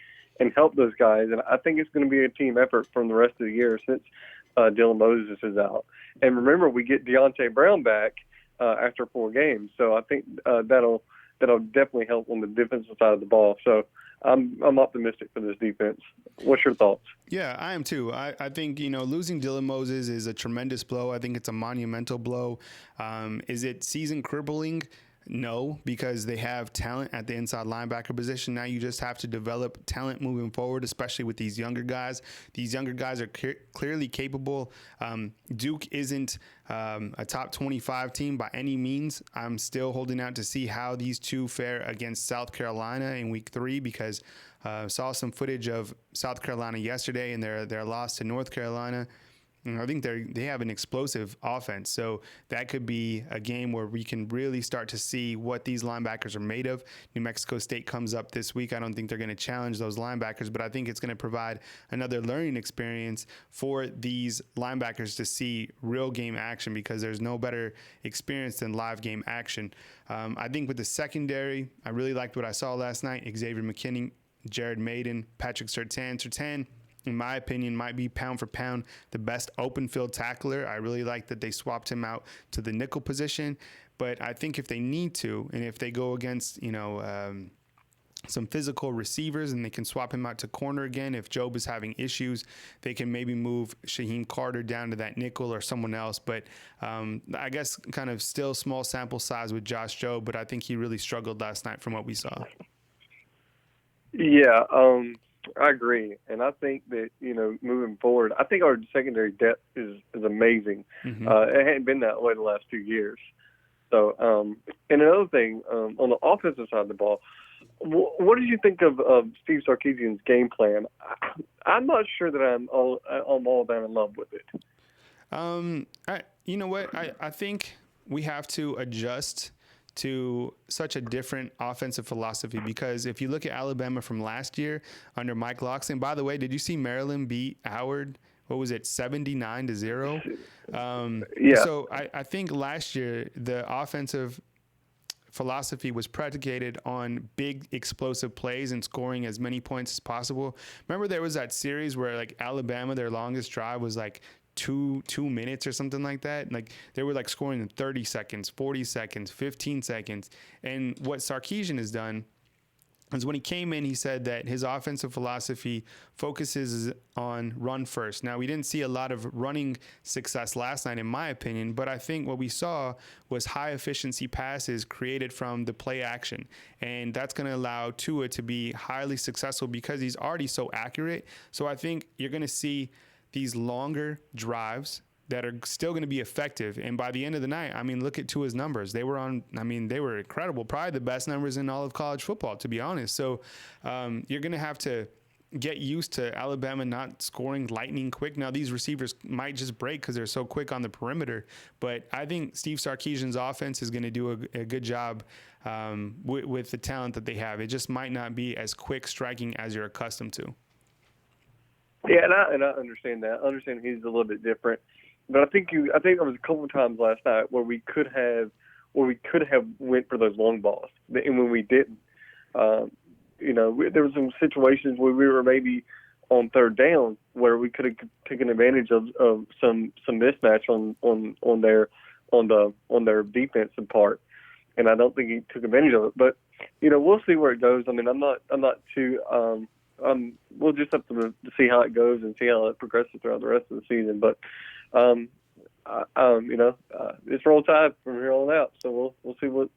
help those guys. And I think it's going to be a team effort from the rest of the year since Dylan Moses is out. And remember, we get Deontay Brown back after 4 games, so I think that'll definitely help on the defensive side of the ball. So I'm optimistic for this defense. What's your thoughts? Yeah, I am too. I think, losing Dylan Moses is a tremendous blow. I think it's a monumental blow. Is it season crippling? No, because they have talent at the inside linebacker position. Now you just have to develop talent moving forward, especially with these younger guys. These younger guys are clearly capable. Duke isn't a top 25 team by any means. I'm still holding out to see how these two fare against South Carolina in week 3, because saw some footage of South Carolina yesterday and their loss to North Carolina. I think they have an explosive offense, so that could be a game where we can really start to see what these linebackers are made of. New Mexico State comes up this week. I don't think they're going to challenge those linebackers, but I think it's going to provide another learning experience for these linebackers to see real game action, because there's no better experience than live game action. I think with the secondary, I really liked what I saw last night. Xavier McKinney, Jared Maiden, Patrick Surtain. Surtain, in my opinion, might be pound for pound the best open field tackler. I really like that they swapped him out to the nickel position. But I think if they need to, and if they go against, some physical receivers, and they can swap him out to corner again. If Job is having issues, they can maybe move Shaheem Carter down to that nickel or someone else. But I guess kind of still small sample size with Josh Job, but I think he really struggled last night from what we saw. Yeah, I agree, and I think that moving forward, I think our secondary depth is amazing. Mm-hmm. It hadn't been that way the last 2 years. So, and another thing, on the offensive side of the ball, what did you think of Steve Sarkisian's game plan? I'm not sure that I'm all that in love with it. You know what? I think we have to adjust to such a different offensive philosophy, because if you look at Alabama from last year under Mike Loxley, by the way, did you see Maryland beat Howard? What was it, 79-0? Yeah. So I think last year the offensive philosophy was predicated on big explosive plays and scoring as many points as possible. Remember there was that series where like Alabama, their longest drive was like two minutes or something like that. Like they were like scoring in 30 seconds, 40 seconds, 15 seconds. And what Sarkisian has done is when he came in, he said that his offensive philosophy focuses on run first. Now, we didn't see a lot of running success last night, in my opinion, but I think what we saw was high efficiency passes created from the play action. And that's going to allow Tua to be highly successful because he's already so accurate. So I think you're going to see these longer drives that are still going to be effective. And by the end of the night, I mean, look at Tua's numbers. They were incredible, probably the best numbers in all of college football, to be honest. So you're going to have to get used to Alabama not scoring lightning quick. Now, these receivers might just break because they're so quick on the perimeter. But I think Steve Sarkisian's offense is going to do a good job with the talent that they have. It just might not be as quick striking as you're accustomed to. Yeah, and I understand that. I understand he's a little bit different, but I think there was a couple of times last night where we could have went for those long balls, and when we didn't, there were some situations where we were maybe on third down where we could have taken advantage of some mismatch on their defensive part, and I don't think he took advantage of it. But we'll see where it goes. I mean, I'm not too. We'll just have to see how it goes and see how it progresses throughout the rest of the season. But, it's roll tide from here on out. So we'll see what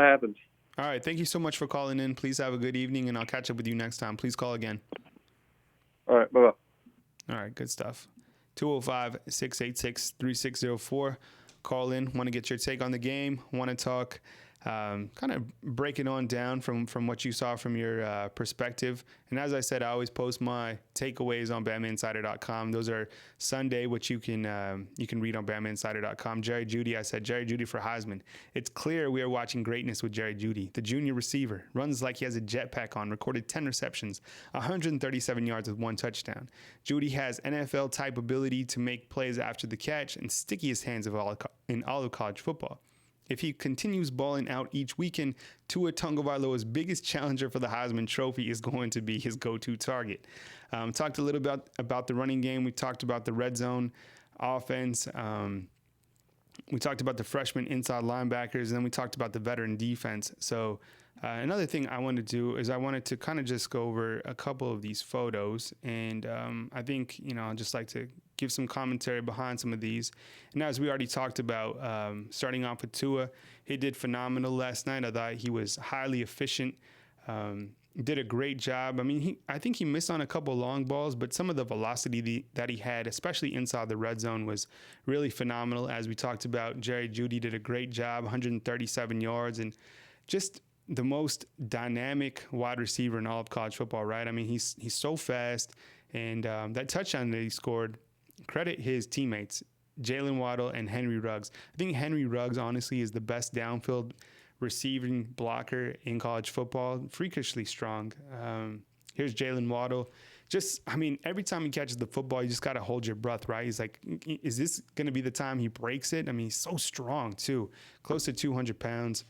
happens. All right. Thank you so much for calling in. Please have a good evening, and I'll catch up with you next time. Please call again. All right. Bye-bye. All right. Good stuff. 205-686-3604. Call in. Want to get your take on the game. Want to talk kind of break it on down from what you saw from your perspective. And as I said, I always post my takeaways on BamaInsider.com. Those are Sunday, which you can read on BamaInsider.com. Jerry Jeudy, I said Jerry Jeudy for Heisman. It's clear we are watching greatness with Jerry Jeudy. The junior receiver runs like he has a jetpack on, recorded 10 receptions, 137 yards with 1 touchdown. Jeudy has NFL-type ability to make plays after the catch and stickiest hands in all of college football. If he continues balling out each weekend, Tua Tagovailoa's biggest challenger for the Heisman Trophy is going to be his go-to target. Talked a little bit about the running game. We talked about the red zone offense. We talked about the freshman inside linebackers, and then we talked about the veteran defense. So another thing I wanted to do is I wanted to kind of just go over a couple of these photos. And I think, I'd just like to give some commentary behind some of these. And as we already talked about, starting off with Tua, he did phenomenal last night. I thought he was highly efficient. Did a great job. I mean, I think he missed on a couple long balls, but some of the velocity that he had, especially inside the red zone, was really phenomenal. As we talked about, Jerry Jeudy did a great job, 137 yards, and just the most dynamic wide receiver in all of college football, right? I mean, he's so fast, and that touchdown that he scored, credit his teammates, Jalen Waddle and Henry Ruggs. I think Henry Ruggs, honestly, is the best downfield receiving blocker in college football, freakishly strong. Here's Jalen Waddle. Every time he catches the football, you just got to hold your breath, right? He's like, is this going to be the time he breaks it? I mean, he's so strong, too, close to 200 pounds.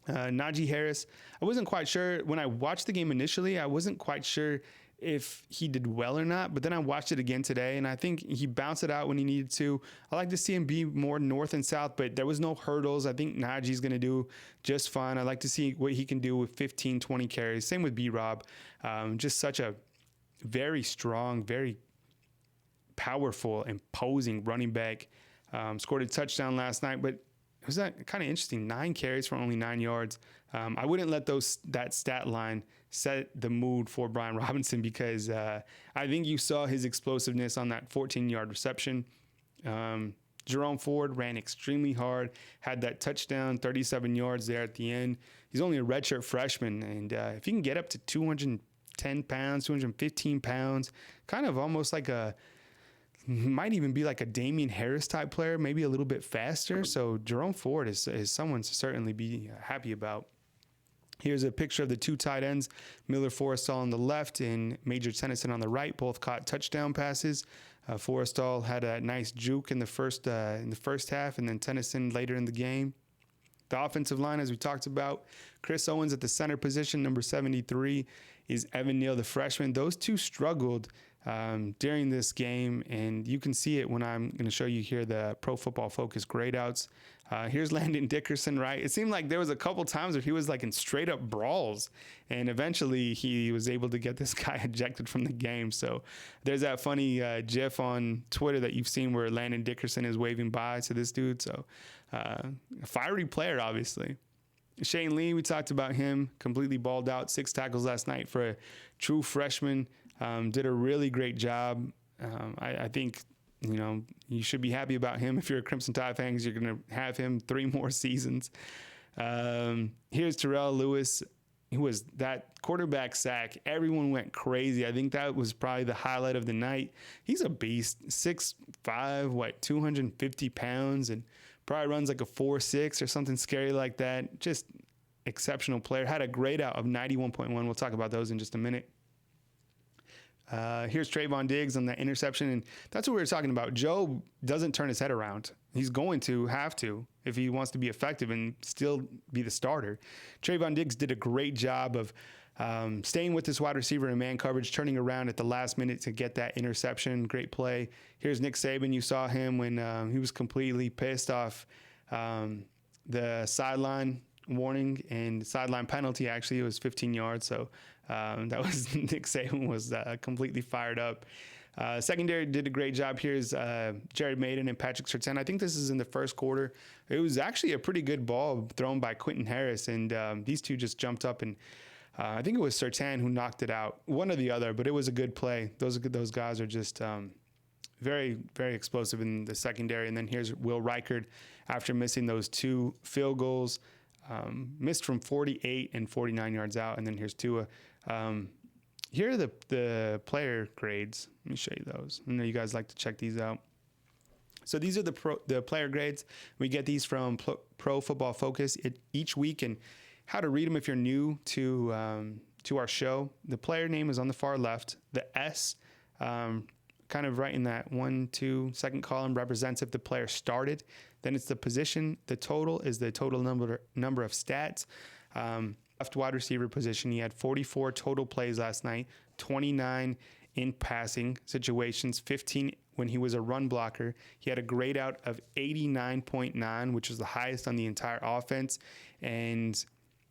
Najee Harris, I wasn't quite sure. When I watched the game initially, I wasn't quite sure if he did well or not, but then I watched it again today, and I think he bounced it out when he needed to. I like to see him be more north and south, but there was no hurdles. I think Najee's going to do just fine. I like to see what he can do with 15, 20 carries. Same with B-Rob. Just such a very strong, very powerful, imposing running back. Scored a touchdown last night, but it was kind of interesting. 9 carries for only 9 yards. I wouldn't let that stat line set the mood for Brian Robinson because I think you saw his explosiveness on that 14-yard reception. Jerome Ford ran extremely hard, had that touchdown, 37 yards there at the end. He's only a redshirt freshman, and if he can get up to 210 pounds, 215 pounds, kind of almost like might even be like a Damian Harris type player, maybe a little bit faster. So Jerome Ford is someone to certainly be happy about. Here's a picture of the 2 tight ends, Miller Forrestall on the left and Major Tennyson on the right. Both caught touchdown passes. Forrestall had a nice juke in the first half, and then Tennyson later in the game. The offensive line, as we talked about, Chris Owens at the center position, number 73, is Evan Neal, the freshman. Those two struggled during this game, and you can see it when I'm going to show you here the Pro Football Focus grade outs. Here's Landon Dickerson, right? It seemed like there was a couple times where he was like in straight up brawls, and eventually he was able to get this guy ejected from the game. So there's that funny GIF on Twitter that you've seen where Landon Dickerson is waving bye to this dude. So a fiery player, obviously. Shane Lee, we talked about him, completely balled out, 6 tackles last night for a true freshman. Did a really great job. I think, you should be happy about him. If you're a Crimson Tide fan, you're going to have him 3 more seasons. Here's Terrell Lewis, who was that quarterback sack. Everyone went crazy. I think that was probably the highlight of the night. He's a beast, 6'5", 250 pounds, and probably runs like a 4.6 or something scary like that. Just exceptional player. Had a grade out of 91.1. We'll talk about those in just a minute. Here's Trayvon Diggs on that interception, and that's what we were talking about. Joe doesn't turn his head around. He's going to have to if he wants to be effective and still be the starter. Trayvon Diggs did a great job of staying with this wide receiver in man coverage, turning around at the last minute to get that interception. Great play. Here's Nick Saban. You saw him when he was completely pissed off the sideline warning and sideline penalty. Actually, it was 15 yards, so that was Nick Saban was completely fired up. Secondary did a great job. Here's Jared Maiden and Patrick Surtain. I think this is in the first quarter. It was actually a pretty good ball thrown by Quentin Harris, and these two just jumped up, and I think it was Surtain who knocked it out, one or the other, but it was a good play. Those guys are just very, very explosive in the secondary. And then here's Will Reichard after missing those 2 field goals. Missed from 48 and 49 yards out, and then here's Tua. Here are the player grades. Let me show you those. I know you guys like to check these out. So these are the player grades. We get these from Pro Football Focus each week, and how to read them if you're new to our show. The player name is on the far left. The S, kind of right in that 1, 2 second column, represents if the player started. Then it's the position. The total is the total number of stats. Left wide receiver position, he had 44 total plays last night, 29 in passing situations, 15 when he was a run blocker, he had a grade out of 89.9, which is the highest on the entire offense. And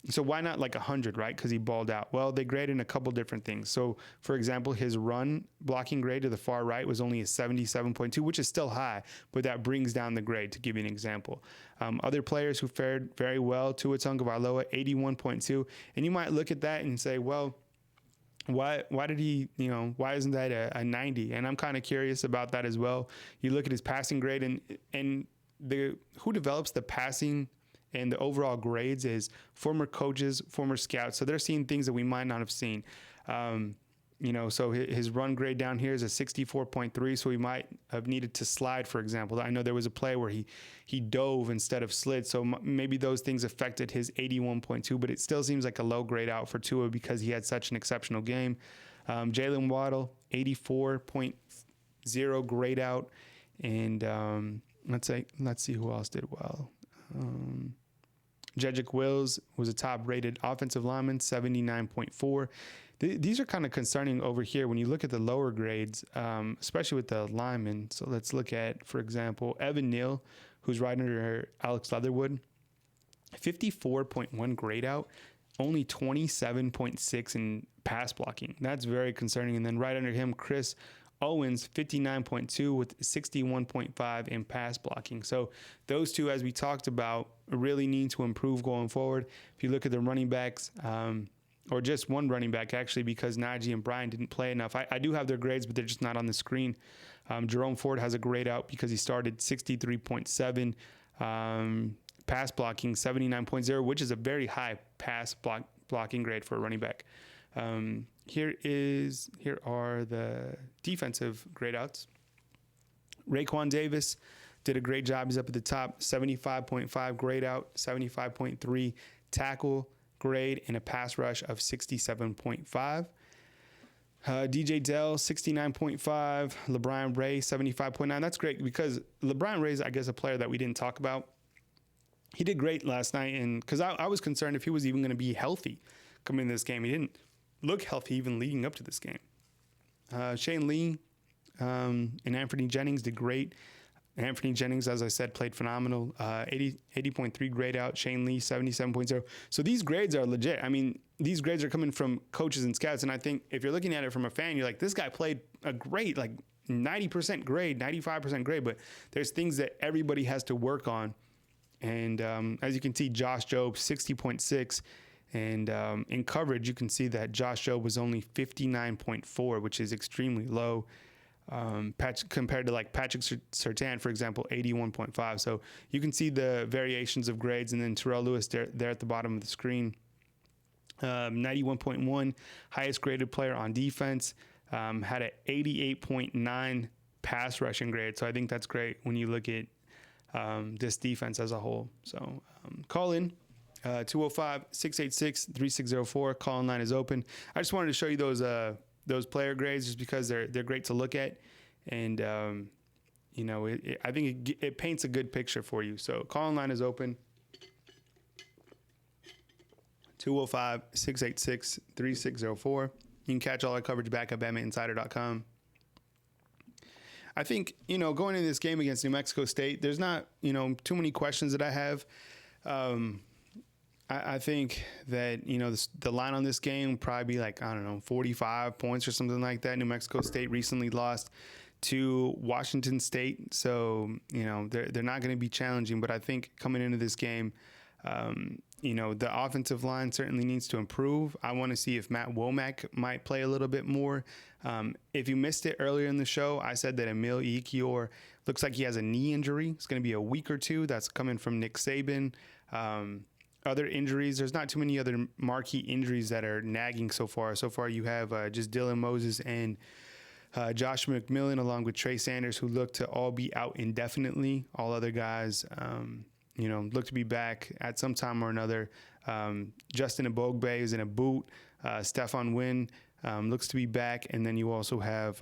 so why not like 100, right? Because he balled out. Well, they graded in a couple different things. So, for example, his run blocking grade to the far right was only a 77.2, which is still high, but that brings down the grade, to give you an example. Other players who fared very well, Tua Tagovailoa, 81.2. And you might look at that and say, well, why did he, why isn't that a 90? And I'm kind of curious about that as well. You look at his passing grade, and who develops the passing and the overall grades is former coaches, former scouts. So they're seeing things that we might not have seen. So his run grade down here is a 64.3. So he might have needed to slide, for example. I know there was a play where he dove instead of slid. So maybe those things affected his 81.2, but it still seems like a low grade out for Tua because he had such an exceptional game. Jalen Waddle, 84.0 grade out. And let's see who else did well. Jedrick Wills was a top-rated offensive lineman, 79.4. These are kind of concerning over here when you look at the lower grades, especially with the linemen. So let's look at, for example, Evan Neal, who's right under Alex Leatherwood, 54.1 grade out, only 27.6 in pass blocking. That's very concerning. And then right under him, Chris Owens, 59.2 with 61.5 in pass blocking. So those two, as we talked about, really need to improve going forward. If you look at the running backs, or just one running back, actually, because Najee and Brian didn't play enough. I do have their grades, but they're just not on the screen. Jerome Ford has a grade out because he started 63.7. Pass blocking, 79.0, which is a very high pass blocking grade for a running back. Here are the defensive grade outs. Raekwon Davis did a great job. He's up at the top, 75.5 grade out, 75.3 tackle grade, and a pass rush of 67.5. DJ Dell, 69.5. LeBron Ray, 75.9. That's great because LeBron Ray is, I guess, a player that we didn't talk about. He did great last night, and because I was concerned if he was even going to be healthy coming into this game. He didn't look healthy even leading up to this game. Shane Lee and Anthony Jennings did great. Anthony Jennings, as I said, played phenomenal. 80.3 grade out. Shane Lee, 77.0. So these grades are legit. I mean, these grades are coming from coaches and scouts. And I think if you're looking at it from a fan, you're like, this guy played a great, like 90% grade, 95% grade. But there's things that everybody has to work on. And as you can see, Josh Jobe, 60.6. And in coverage, you can see that Josh Jobe was only 59.4, which is extremely low. Compared to like Patrick Surtain, for example, 81.5. So you can see the variations of grades. And then Terrell Lewis there at the bottom of the screen, 91.1, highest graded player on defense, had an 88.9 pass rushing grade. So I think that's great when you look at this defense as a whole. So call in 205-686-3604. Call in line is open. I just wanted to show you those player grades just because they're great to look at. And, I think it paints a good picture for you. So call in line is open. 205-686-3604. You can catch all our coverage back at BamaInsider.com. I think, going into this game against New Mexico State, there's not, too many questions that I have. I think that, the line on this game will probably be like, 45 points or something like that. New Mexico State recently lost to Washington State. So, they're not going to be challenging. But I think coming into this game, the offensive line certainly needs to improve. I want to see if Matt Womack might play a little bit more. If you missed it earlier in the show, I said that Emil Ekiyor looks like he has a knee injury. It's going to be a week or two. That's coming from Nick Saban. Other injuries, there's not too many other marquee injuries that are nagging so far. So far, you have just Dylan Moses and Josh McMillan, along with Trey Sanders, who look to all be out indefinitely. All other guys, look to be back at some time or another. Justin Ebogbe is in a boot. Stephon Wynn looks to be back. And then you also have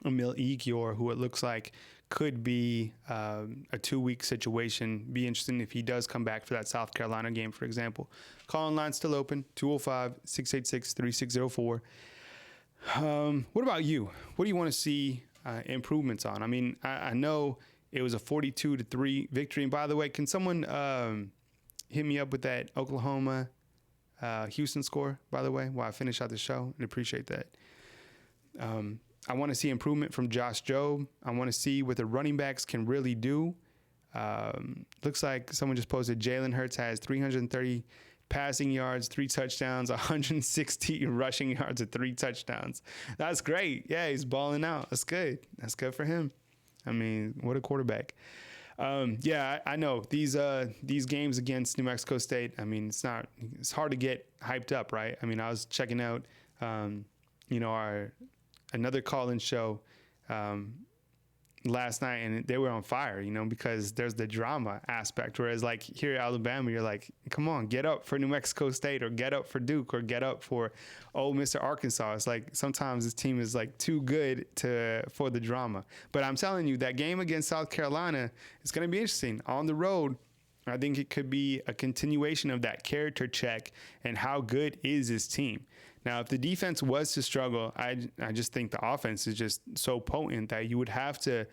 Emil Ekiyor, who it looks like could be a 2-week situation. Be interesting if he does come back for that South Carolina game, for example. Call-in line still open, 205-686-3604. What about you? What do you want to see improvements on. I mean, I know it was a 42-3 victory. And by the way, can someone hit me up with that Oklahoma Houston score, by the way, while I finish out the show? I'd appreciate that. I want to see improvement from Josh Jobe. I want to see what the running backs can really do. Looks like someone just posted Jalen Hurts has 330 passing yards, 3 touchdowns, 160 rushing yards, and 3 touchdowns. That's great. Yeah, he's balling out. That's good. That's good for him. I mean, what a quarterback. Yeah, I know these games against New Mexico State. I mean, it's hard to get hyped up, right? I mean, I was checking out, another call-in show last night, and they were on fire, because there's the drama aspect. Whereas like here at Alabama, you're like, come on, get up for New Mexico State, or get up for Duke, or get up for Ole Miss or Arkansas. It's like sometimes this team is like too good for the drama. But I'm telling you, that game against South Carolina is going to be interesting on the road. I think it could be a continuation of that character check and how good is this team. Now, if the defense was to struggle, I just think the offense is just so potent that you would have to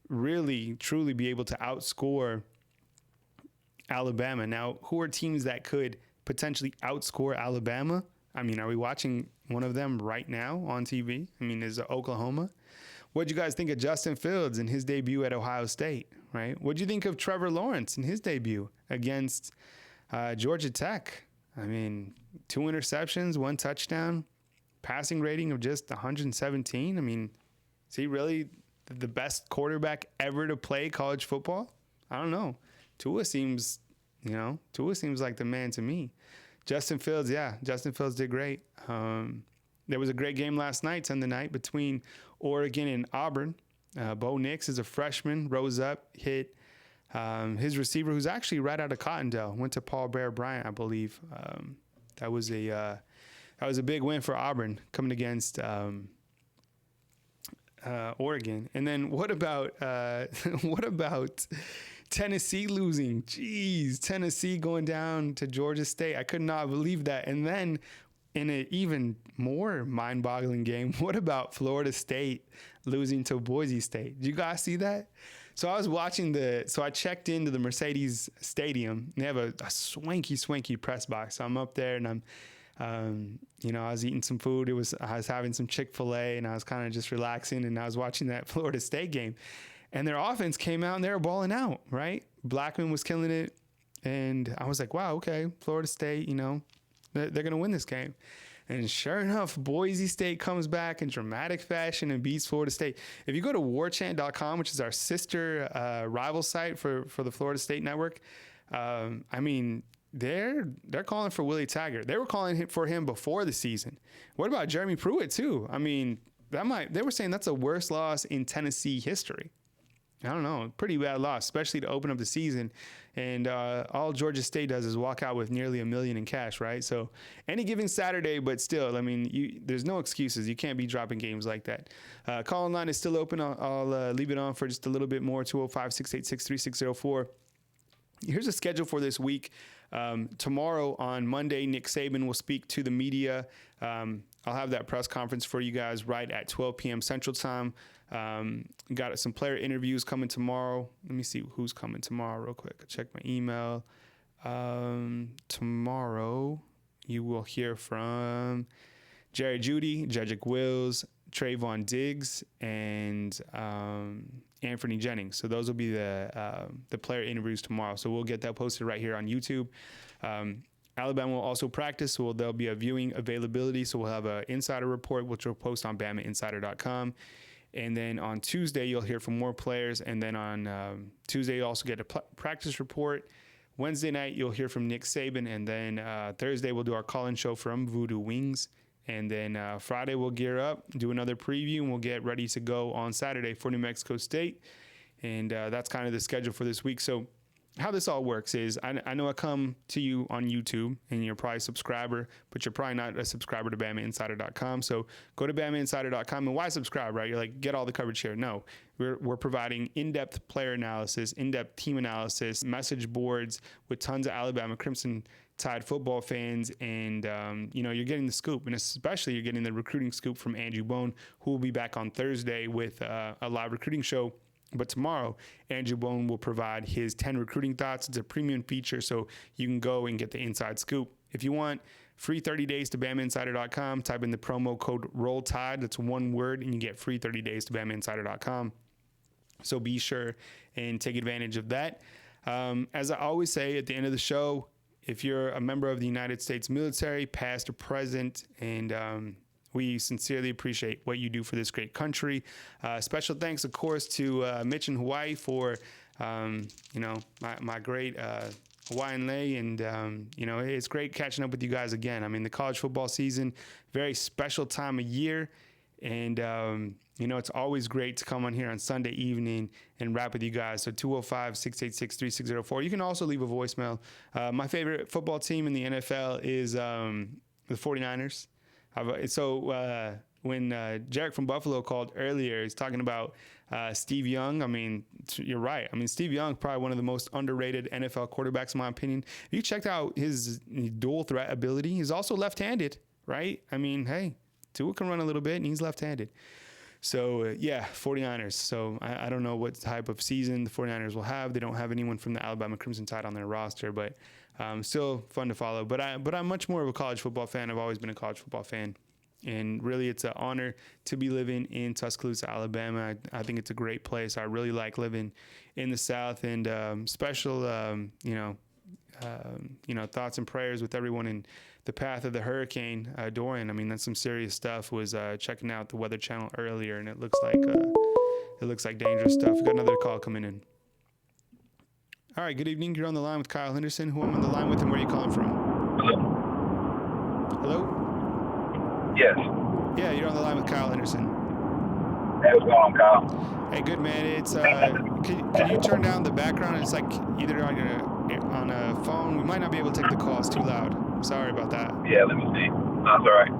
really, truly be able to outscore Alabama. Now, who are teams that could potentially outscore Alabama? I mean, are we watching one of them right now on TV? I mean, is it Oklahoma? What'd you guys think of Justin Fields in his debut at Ohio State, right? What'd you think of Trevor Lawrence in his debut against Georgia Tech? I mean, 2 interceptions, 1 touchdown, passing rating of just 117. I mean, is he really the best quarterback ever to play college football? I don't know. Tua seems like the man to me. Justin Fields did great. There was a great game last night, Sunday night, between Oregon and Auburn. Bo Nix is a freshman, rose up, hit his receiver, who's actually right out of Cottondale, went to Paul Bear Bryant, I believe. That was a big win for Auburn coming against Oregon. And then what about Tennessee losing? Jeez, Tennessee going down to Georgia State. I could not believe that. And then in an even more mind-boggling game, what about Florida State losing to Boise State? Did you guys see that? So I was watching I checked into the Mercedes Stadium. They have a swanky press box. So I'm up there, and I'm, I was eating some food. I was having some Chick-fil-A, and I was kind of just relaxing, and I was watching that Florida State game. And their offense came out, and they were balling out, right? Blackman was killing it. And I was like, wow, okay, Florida State, they're going to win this game. And sure enough, Boise State comes back in dramatic fashion and beats Florida State. If you go to warchant.com, which is our sister rival site for the Florida State Network, I mean, they're calling for Willie Taggart. They were calling for him before the season. What about Jeremy Pruitt, too? I mean, they were saying that's the worst loss in Tennessee history. I don't know, pretty bad loss, especially to open up the season. And all Georgia State does is walk out with nearly $1 million in cash, right? So any given Saturday, but still, I mean, there's no excuses. You can't be dropping games like that. Call line is still open. I'll leave it on for just a little bit more, 205-686-3604. Here's a schedule for this week. Tomorrow on Monday, Nick Saban will speak to the media. I'll have that press conference for you guys right at 12 p.m. Central Time. Got some player interviews coming tomorrow. Let me see who's coming tomorrow real quick. I'll check my email. Tomorrow you will hear from Jerry Jeudy, Jedrick Wills, Trayvon Diggs, and Anthony Jennings. So those will be the player interviews tomorrow. So we'll get that posted right here on YouTube. Alabama will also practice, so there'll be a viewing availability. So we'll have an insider report, which we'll post on BamaInsider.com. And then on Tuesday, you'll hear from more players. And then on Tuesday, you'll also get a practice report. Wednesday night, you'll hear from Nick Saban. And then Thursday, we'll do our call-in show from Voodoo Wings. And then Friday, we'll gear up, do another preview, and we'll get ready to go on Saturday for New Mexico State. And that's kind of the schedule for this week. So how this all works is I know I come to you on YouTube and you're probably a subscriber, but you're probably not a subscriber to BamaInsider.com. So go to BamaInsider.com, and why subscribe, right? You're like, get all the coverage here. No, we're providing in-depth player analysis, in-depth team analysis, message boards with tons of Alabama Crimson Tide football fans, and you're getting the scoop, and especially you're getting the recruiting scoop from Andrew Bone, who will be back on Thursday with a live recruiting show. But tomorrow, Andrew Bone will provide his 10 recruiting thoughts. It's a premium feature, so you can go and get the inside scoop. If you want free 30 days to BamaInsider.com, type in the promo code ROLLTIDE. That's one word, and you get free 30 days to BamaInsider.com. So be sure and take advantage of that. As I always say at the end of the show, if you're a member of the United States military, past or present, and we sincerely appreciate what you do for this great country. Special thanks, of course, to Mitch in Hawaii for, my great Hawaiian lei. And, it's great catching up with you guys again. I mean, the college football season, very special time of year. And, it's always great to come on here on Sunday evening and rap with you guys. So 205-686-3604. You can also leave a voicemail. My favorite football team in the NFL is the 49ers. So when Jarek from Buffalo called earlier, he's talking about Steve Young. I mean, you're right. I mean, Steve Young, probably one of the most underrated NFL quarterbacks, in my opinion. If you checked out his dual threat ability, he's also left-handed, right? I mean, hey, Tua can run a little bit, and he's left-handed. So, 49ers. So I don't know what type of season the 49ers will have. They don't have anyone from the Alabama Crimson Tide on their roster, but still fun to follow. But I'm much more of a college football fan. I've always been a college football fan. And really, it's an honor to be living in Tuscaloosa, Alabama. I think it's a great place. I really like living in the South. And special, thoughts and prayers with everyone in the path of the hurricane Dorian. I mean, that's some serious stuff. Was checking out the Weather Channel earlier, and it looks like dangerous stuff. We got another call coming in. All right, good evening. You're on the line with Kyle Henderson. Who I'm on the line with, and where are you calling from? Hello? Yes. Yeah, you're on the line with Kyle Henderson. Hey, what's going on, Kyle? Hey, good man. It's can you turn down the background? It's like either on a phone. We might not be able to take the call. It's too loud. Sorry about that. Yeah, let me see. That's all right.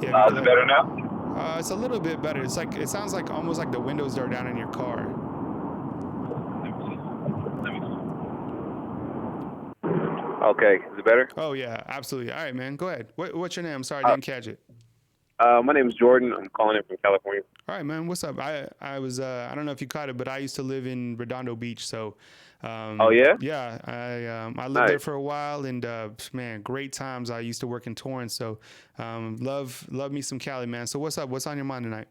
Yeah, is it better now? It's a little bit better. It sounds like almost like the windows are down in your car. Okay, is it better? Oh yeah, absolutely. All right, man. Go ahead. What's your name? I'm sorry, I didn't catch it. My name is Jordan. I'm calling in from California. All right, man. What's up? I was I don't know if you caught it, but I used to live in Redondo Beach, so. Oh yeah? Yeah, I lived nice. there for a while, and man, great times. I used to work in Torrance, so love me some Cali, man. So what's up? What's on your mind tonight?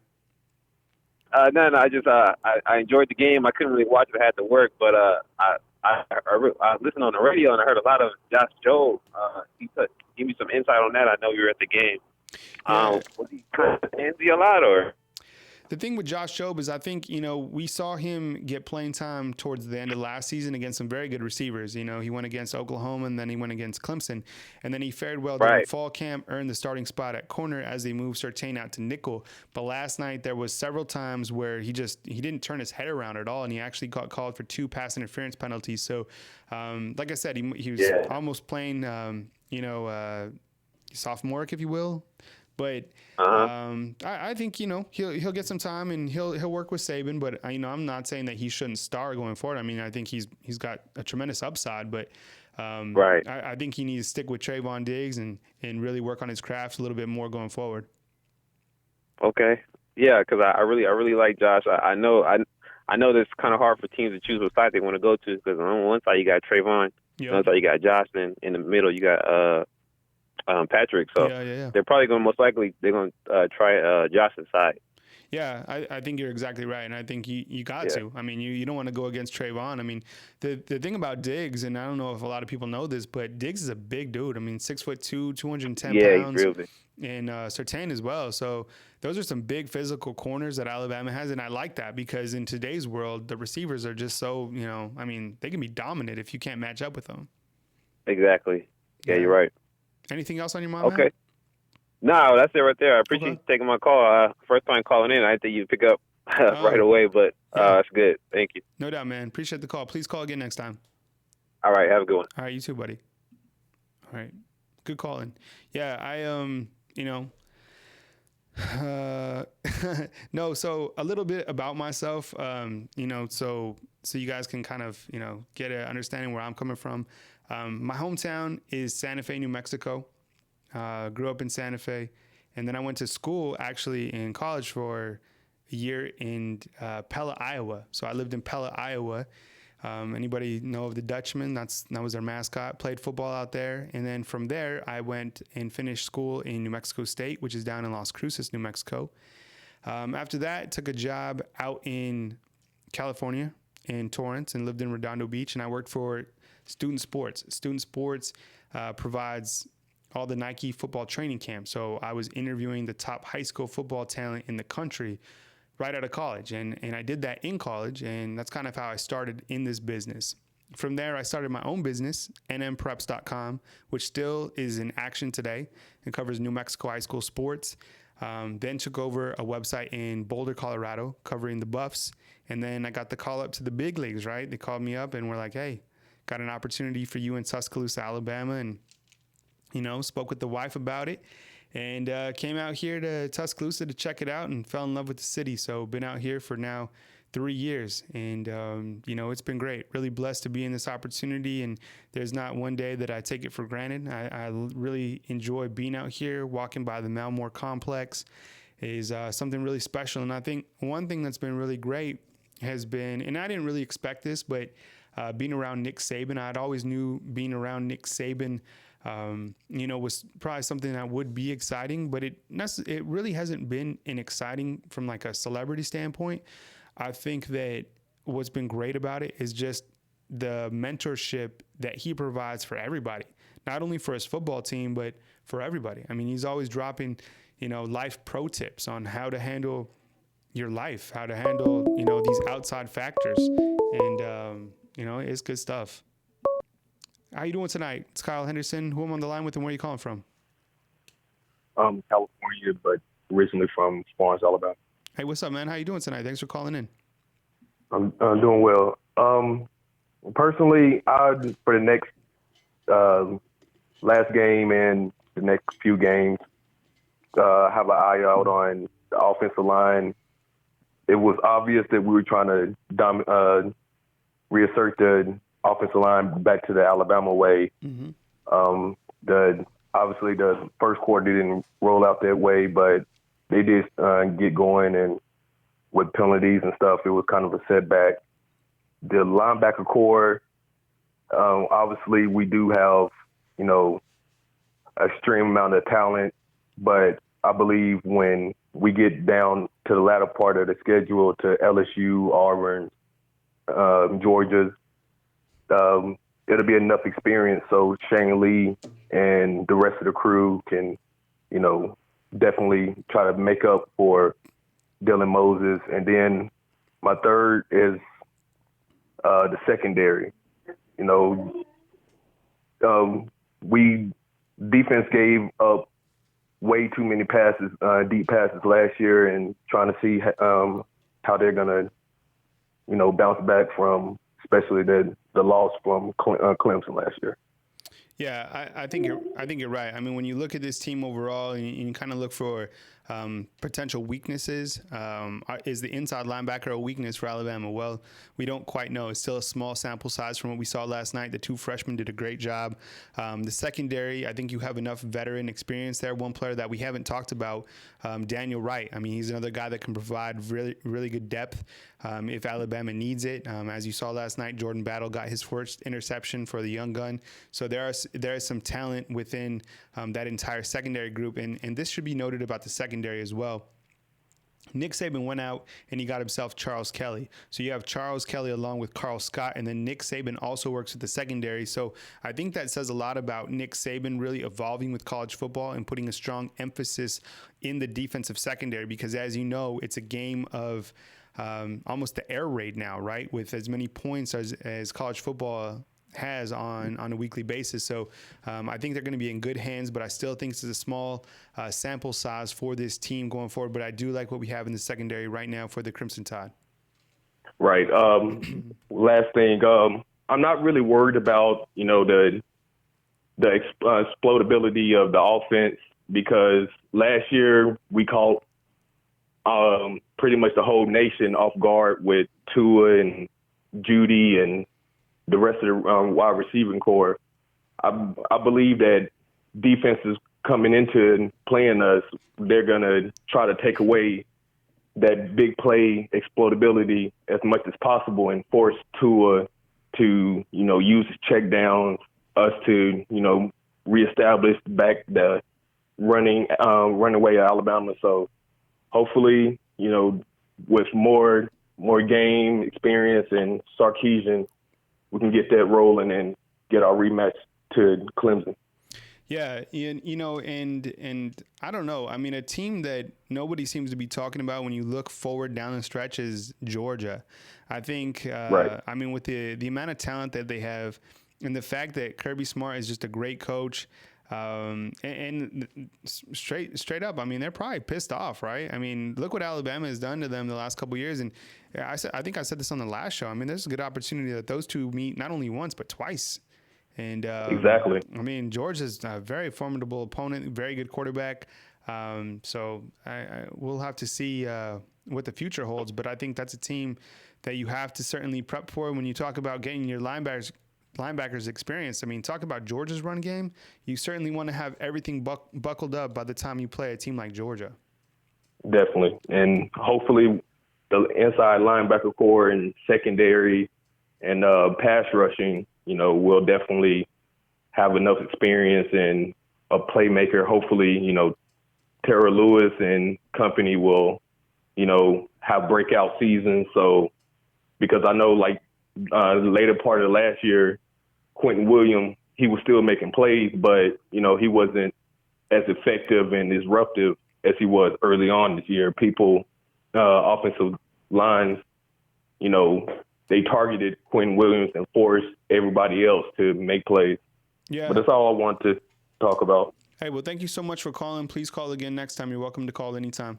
No, I just I enjoyed the game. I couldn't really watch it. I had to work, but I listened on the radio and I heard a lot of Josh Jobe. He gave me some insight on that. I know you were at the game. Yeah. Was he kind of handsy a lot, or? The thing with Josh Jobe is I think, we saw him get playing time towards the end of last season against some very good receivers. He went against Oklahoma, and then he went against Clemson. And then he fared well during fall camp, earned the starting spot at corner as they moved Surtain out to nickel. But last night there was several times where he didn't turn his head around at all, and he actually got called for 2 pass interference penalties. So, like I said, he was almost playing, sophomoric, if you will. But I think he'll get some time and he'll work with Saban. But I'm not saying that he shouldn't star going forward. I mean, I think he's got a tremendous upside. But I think he needs to stick with Trayvon Diggs and really work on his craft a little bit more going forward. Okay, yeah, because I really like Josh. I know it's kind of hard for teams to choose what side they want to go to, because on one side you got Trayvon, on the other side you got Josh, and in the middle you got Patrick. So they're probably going to try Josh's side. Yeah, I think you're exactly right, and I think you got to. I mean, you don't want to go against Trayvon. I mean, the thing about Diggs, and I don't know if a lot of people know this, but Diggs is a big dude. I mean, 6'2", 210 pounds. Yeah, he's real big. And Surtain as well. So those are some big physical corners that Alabama has, and I like that because in today's world, the receivers are just so, I mean, they can be dominant if you can't match up with them. Exactly. Yeah, you're right. Anything else on your mind? Okay. Man? No, that's it right there. I appreciate you taking my call. First time calling in. I didn't think you'd pick up. right away, but it's good. Thank you. No doubt, man. Appreciate the call. Please call again next time. All right, have a good one. All right, you too, buddy. All right, good calling. Yeah, no, so a little bit about myself, so you guys can kind of, get an understanding where I'm coming from. My hometown is Santa Fe, New Mexico. Grew up in Santa Fe. And then I went to school actually in college for a year in Pella, Iowa. So I lived in Pella, Iowa. Anybody know of the Dutchman? That was their mascot. Played football out there. And then from there, I went and finished school in New Mexico State, which is down in Las Cruces, New Mexico. After that, took a job out in California in Torrance and lived in Redondo Beach. And I worked for Student Sports. Student Sports provides all the Nike football training camps. So I was interviewing the top high school football talent in the country right out of college. And I did that in college. And that's kind of how I started in this business. From there, I started my own business, nmpreps.com, which still is in action today and covers New Mexico high school sports. Then took over a website in Boulder, Colorado, covering the Buffs. And then I got the call up to the big leagues, right? They called me up and were like, hey, got an opportunity for you in Tuscaloosa, Alabama. And, spoke with the wife about it and came out here to Tuscaloosa to check it out and fell in love with the city. So been out here for now 3 years. And, it's been great. Really blessed to be in this opportunity. And there's not one day that I take it for granted. I really enjoy being out here. Walking by the Malmore complex is something really special. And I think one thing that's been really great has been, and I didn't really expect this, but being around Nick Saban, I'd always knew being around Nick Saban, was probably something that would be exciting, but it really hasn't been an exciting from like a celebrity standpoint. I think that what's been great about it is just the mentorship that he provides for everybody, not only for his football team, but for everybody. I mean, he's always dropping, life pro tips on how to handle your life, how to handle, these outside factors. And, it's good stuff. How you doing tonight? It's Kyle Henderson. Who am I on the line with and where are you calling from? California, but originally from Florence, Alabama. Hey, what's up, man? How you doing tonight? Thanks for calling in. I'm doing well. Personally, for the next last game and the next few games, have an eye out on the offensive line. It was obvious that we were trying to reassert the offensive line back to the Alabama way. Mm-hmm. Obviously the first quarter didn't roll out that way, but they did get going, and with penalties and stuff, it was kind of a setback. The linebacker core, obviously we do have, extreme amount of talent, but I believe when we get down to the latter part of the schedule to LSU, Auburn, Georgia, it'll be enough experience so Shane Lee and the rest of the crew can, definitely try to make up for Dylan Moses. And then my third is the secondary. Defense gave up way too many passes, deep passes last year, and trying to see how they're gonna, bounce back from, especially the loss from Clemson last year. Yeah, I think you're right. I mean, when you look at this team overall, and you kind of look for potential weaknesses, is the inside linebacker a weakness for Alabama? Well, we don't quite know. It's still a small sample size from what we saw last night. The two freshmen did a great job. The secondary, I think you have enough veteran experience there. One player that we haven't talked about, Daniel Wright. I mean, he's another guy that can provide really, really good depth if Alabama needs it. As you saw last night, Jordan Battle got his first interception for the young gun. So there is some talent within that entire secondary group. And this should be noted about the secondary as well. Nick Saban went out and he got himself Charles Kelly. So you have Charles Kelly along with Carl Scott, and then Nick Saban also works with the secondary. So I think that says a lot about Nick Saban really evolving with college football and putting a strong emphasis in the defensive secondary, because as you know, it's a game of almost the air raid now, right? With as many points as college football has on a weekly basis. So I think they're going to be in good hands, but I still think this is a small sample size for this team going forward. But I do like what we have in the secondary right now for the Crimson Tide. Right. Last thing, I'm not really worried about, the explodability of the offense, because last year we caught pretty much the whole nation off guard with Tua and Judy and the rest of the wide receiving core. I believe that defenses coming into and playing us, they're going to try to take away that big play explodability as much as possible and force Tua to, use his check downs, us to, reestablish back the runaway of Alabama. So hopefully, with more game experience and Sarkisian, we can get that rolling and get our rematch to Clemson. Yeah, and I don't know. I mean, a team that nobody seems to be talking about when you look forward down the stretch is Georgia. I think, right. I mean, with the amount of talent that they have and the fact that Kirby Smart is just a great coach, and straight up, I mean, they're probably pissed off, right? I mean, look what Alabama has done to them the last couple of years. And I think I said this on the last show. I mean, there's a good opportunity that those two meet not only once, but twice. And exactly. I mean, Georgia's a very formidable opponent, very good quarterback. So we'll have to see what the future holds. But I think that's a team that you have to certainly prep for when you talk about getting your linebackers experience. I mean, talk about Georgia's run game. You certainly want to have everything buckled up by the time you play a team like Georgia. Definitely. And hopefully the inside linebacker core and secondary and pass rushing, will definitely have enough experience and a playmaker. Hopefully, Tara Lewis and company will, have breakout seasons. So, because I know the later part of last year, Quentin Williams, he was still making plays, but, he wasn't as effective and disruptive as he was early on this year. People, offensive lines, they targeted Quentin Williams and forced everybody else to make plays. Yeah. But that's all I want to talk about. Hey, well, thank you so much for calling. Please call again next time. You're welcome to call anytime.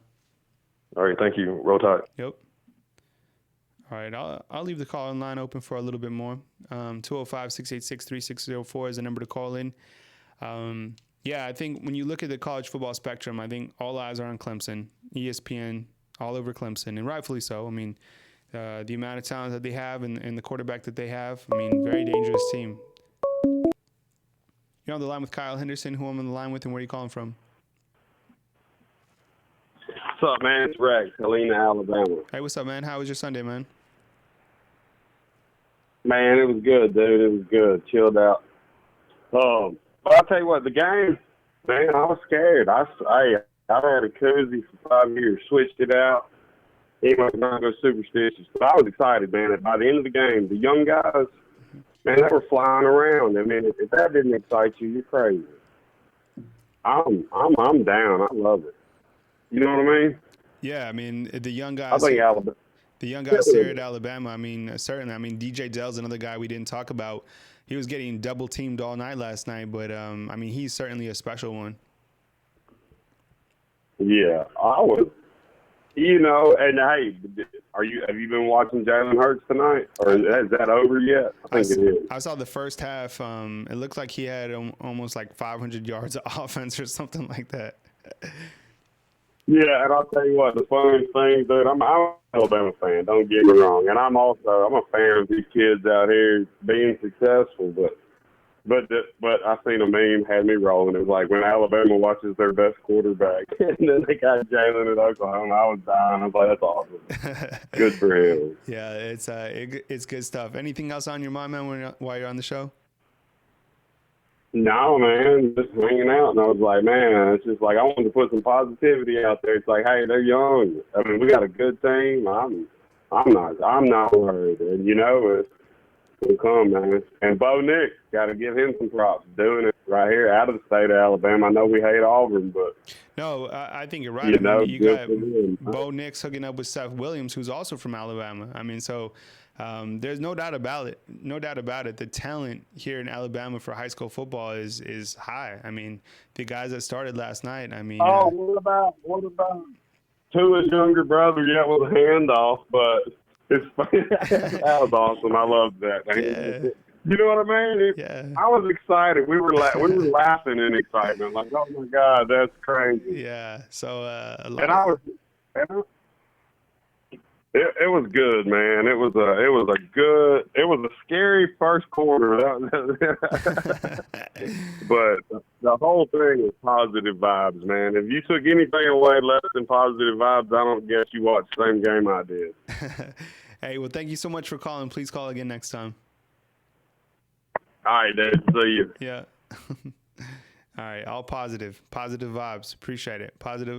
All right. Thank you. Roll Tide. Yep. All right. I'll leave the call in line open for a little bit more. 205-686-3604 is the number to call in. Yeah, I think when you look at the college football spectrum, I think all eyes are on Clemson, ESPN, all over Clemson, and rightfully so. I mean, the amount of talent that they have and the quarterback that they have, I mean, very dangerous team. You're on the line with Kyle Henderson, who I'm on the line with, and where are you calling from? What's up, man? It's Rex, Helena, Alabama. Hey, what's up, man? How was your Sunday, man? Man, it was good, dude. It was good. Chilled out. But I'll tell you what, the game, man, I was scared. I've had a koozie for 5 years, switched it out. Anyone can go superstitious. But I was excited, man. By the end of the game, the young guys, man, they were flying around. I mean, if that didn't excite you, you're crazy. I'm down. I love it. You know what I mean? Yeah, I mean, the young guys. I think Alabama. The young guys here at Alabama, I mean, certainly. I mean, DJ Dell's another guy we didn't talk about. He was getting double teamed all night last night, but I mean, he's certainly a special one. Yeah, I was. And hey, have you been watching Jalen Hurts tonight, or is that over yet? I think it is. I saw the first half. It looked like he had almost like 500 yards of offense or something like that. Yeah, and I'll tell you what, the funniest thing, dude, I'm an Alabama fan, don't get me wrong. And I'm a fan of these kids out here being successful, but I seen a meme, had me rolling. It was like when Alabama watches their best quarterback, and then they got Jalen at Oklahoma. I was dying. I was like, that's awesome. Good for him. Yeah, it's good stuff. Anything else on your mind, man, while you're on the show? No, man, just hanging out, and I was like, man, it's just like I wanted to put some positivity out there. It's like, hey, they're young. I mean, we got a good team. I'm not worried, and it'll come, man. And Bo Nix, got to give him some props doing it. right here out of the state of Alabama. I know we hate Auburn, but No, I think you're right. you I know, mean, you good got for them. Bo Nix hooking up with Seth Williams, who's also from Alabama. I mean, so there's no doubt about it. No doubt about it. The talent here in Alabama for high school football is high. I mean, the guys that started last night. I mean, Oh, what about Tua's younger brother? Yeah, with a handoff, but it's that was awesome. I loved that. yeah, You know what I mean? yeah, I was excited. We were laughing in excitement, like, oh my God, that's crazy. yeah. So And I was, it was good, man. It was a scary first quarter, but the whole thing was positive vibes, man. If you took anything away less than positive vibes, I don't guess you watched the same game I did. Hey, well, thank you so much for calling. Please call again next time. All right, Dave. See you. Yeah. All right. All positive vibes. Appreciate it.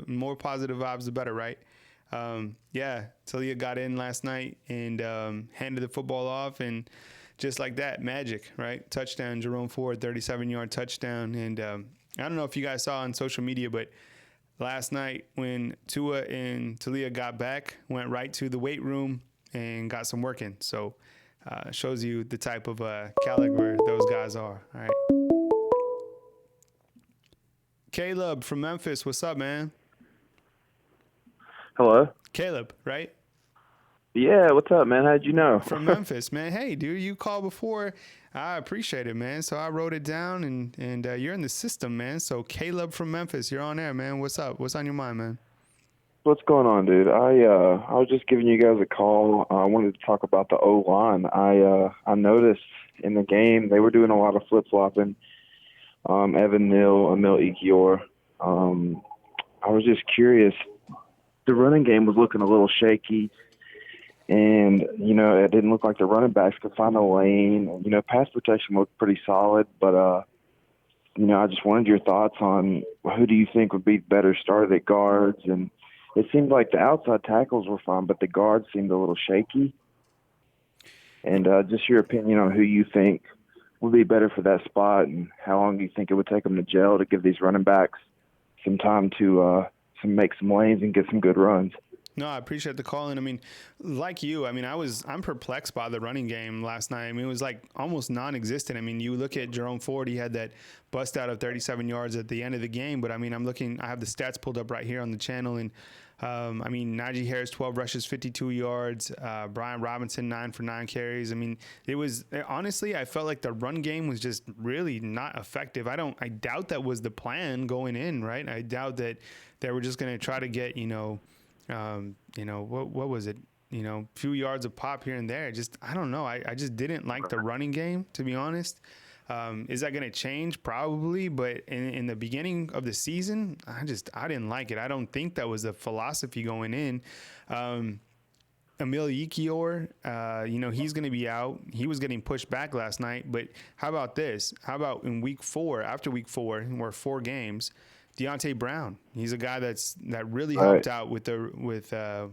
More positive vibes, the better, right? Yeah. Talia got in last night and handed the football off, and just like that, magic, right? Touchdown, Jerome Ford, 37-yard touchdown. And I don't know if you guys saw on social media, but last night when Tua and Talia got back, went right to the weight room and got some work in. So shows you the type of caliber those guys are. All right. Caleb from Memphis, what's up, man? Hello. Caleb, right? Yeah, what's up, man? How'd you know? From Memphis, man. Hey, dude, you called before. I appreciate it, man. So I wrote it down, and you're in the system, man. So Caleb from Memphis, you're on air, man. What's up? What's on your mind, man? What's going on, dude? I was just giving you guys a call. I wanted to talk about the O-line. I noticed in the game they were doing a lot of flip-flopping. Evan Neal, Emil Ekiyor. I was just curious. The running game was looking a little shaky, and, you know, it didn't look like the running backs could find a lane. You know, pass protection looked pretty solid, but, you know, I just wanted your thoughts on who do you think would be better started at guards. And it seemed like the outside tackles were fine, but the guards seemed a little shaky. And just your opinion on who you think would be better for that spot, and how long do you think it would take them to gel to give these running backs some time to make some lanes and get some good runs? No, I appreciate the call. And I mean, like you, I mean, I'm perplexed by the running game last night. I mean, it was like almost non-existent. I mean, you look at Jerome Ford, he had that bust out of 37 yards at the end of the game. But I mean, I have the stats pulled up right here on the channel. And I mean, Najee Harris, 12 rushes, 52 yards. Brian Robinson, 9 for 9 carries. I mean, it was honestly, I felt like the run game was just really not effective. I doubt that was the plan going in, right? I doubt that they were just going to try to get, what was it? A few yards of pop here and there. Just, I don't know. I just didn't like the running game, to be honest. Is that going to change? Probably. But in the beginning of the season, I didn't like it. I don't think that was a philosophy going in. Emil Ekiyor, he's going to be out. He was getting pushed back last night. But how about this? How about in week 4, after week 4, we're 4 games, Deontay Brown? He's a guy that really helped out with the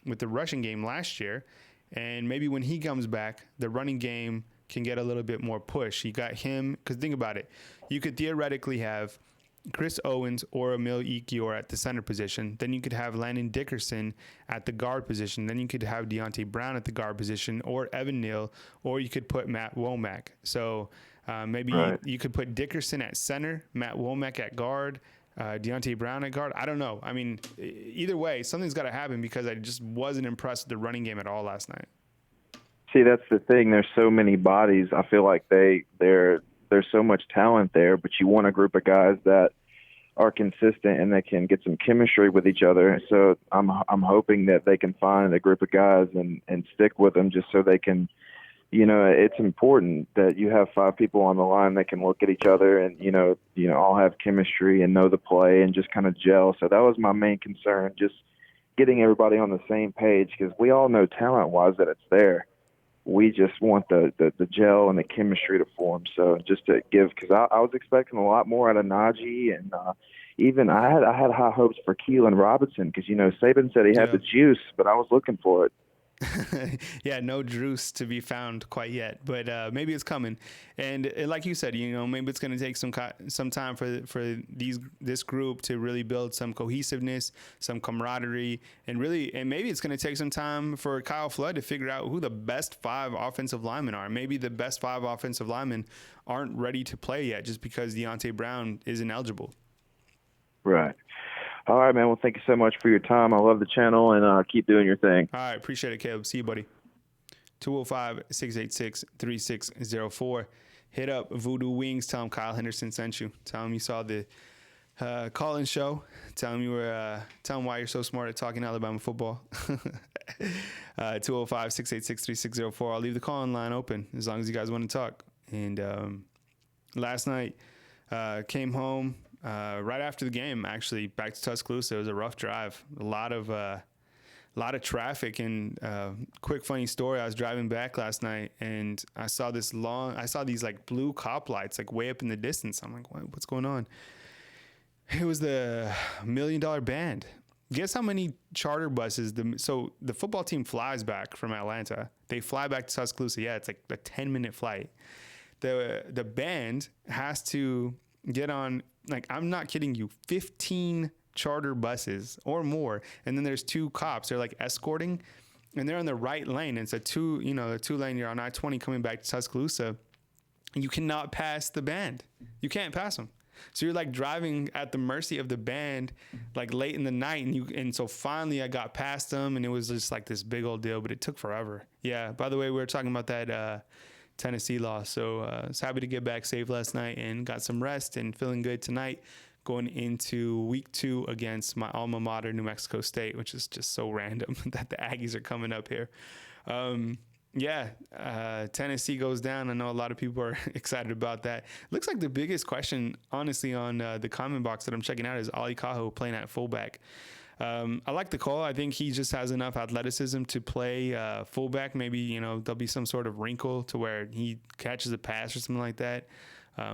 rushing game last year. And maybe when he comes back, the running game can get a little bit more push. You got him, because think about it. You could theoretically have Chris Owens or Emil Ekiyor at the center position. Then you could have Landon Dickerson at the guard position. Then you could have Deontay Brown at the guard position, or Evan Neal, or you could put Matt Womack. So maybe you could put Dickerson at center, Matt Womack at guard, Deontay Brown at guard. I don't know. I mean, either way, something's got to happen, because I just wasn't impressed with the running game at all last night. See, that's the thing. There's so many bodies. I feel like there's so much talent there, but you want a group of guys that are consistent and that can get some chemistry with each other. So I'm hoping that they can find a group of guys and stick with them, just so they can, it's important that you have 5 people on the line that can look at each other and, all have chemistry and know the play and just kind of gel. So that was my main concern, just getting everybody on the same page, because we all know talent-wise that it's there. We just want the gel and the chemistry to form. So just to give, because I was expecting a lot more out of Najee, and even I had high hopes for Keelan Robinson, because Saban said he had the juice, but I was looking for it. Yeah, no Drews to be found quite yet, but maybe it's coming. And like you said, maybe it's going to take some time for this group to really build some cohesiveness, some camaraderie, and maybe it's going to take some time for Kyle Flood to figure out who the best 5 offensive linemen are. Maybe the best 5 offensive linemen aren't ready to play yet just because Deontay Brown isn't eligible. Right. All right, man. Well, thank you so much for your time. I love the channel, and keep doing your thing. All right. Appreciate it, Caleb. See you, buddy. 205-686-3604. Hit up Voodoo Wings. Tell them Kyle Henderson sent you. Tell them you saw the call-in show. Tell them why you're so smart at talking Alabama football. 205-686-3604. I'll leave the call-in line open as long as you guys want to talk. And last night, came home right after the game, actually, back to Tuscaloosa. It was a rough drive. A lot of traffic. And quick funny story, I was driving back last night and I saw these like blue cop lights like way up in the distance. I'm like, what's going on? It was the $1 Million Band. Guess how many charter buses so the football team flies back from Atlanta. They fly back to Tuscaloosa. Yeah, it's like a 10-minute flight. The band has to get on, like, I'm not kidding you, 15 charter buses or more, and then there's 2 cops. They're like escorting, and they're on the right lane. It's a 2-lane. You're on I-20 coming back to Tuscaloosa. You cannot pass the band. You can't pass them. So you're like driving at the mercy of the band, like late in the night, and so finally I got past them, and it was just like this big old deal, but it took forever. Yeah. By the way, we were talking about that Tennessee loss. So I was happy to get back safe last night and got some rest and feeling good tonight going into week 2 against my alma mater, New Mexico State, which is just so random that the Aggies are coming up here. Tennessee goes down. I know a lot of people are excited about that. Looks like the biggest question, honestly, on the comment box that I'm checking out is Ali Cajo playing at fullback. I like the call. I think he just has enough athleticism to play fullback. Maybe, there'll be some sort of wrinkle to where he catches a pass or something like that.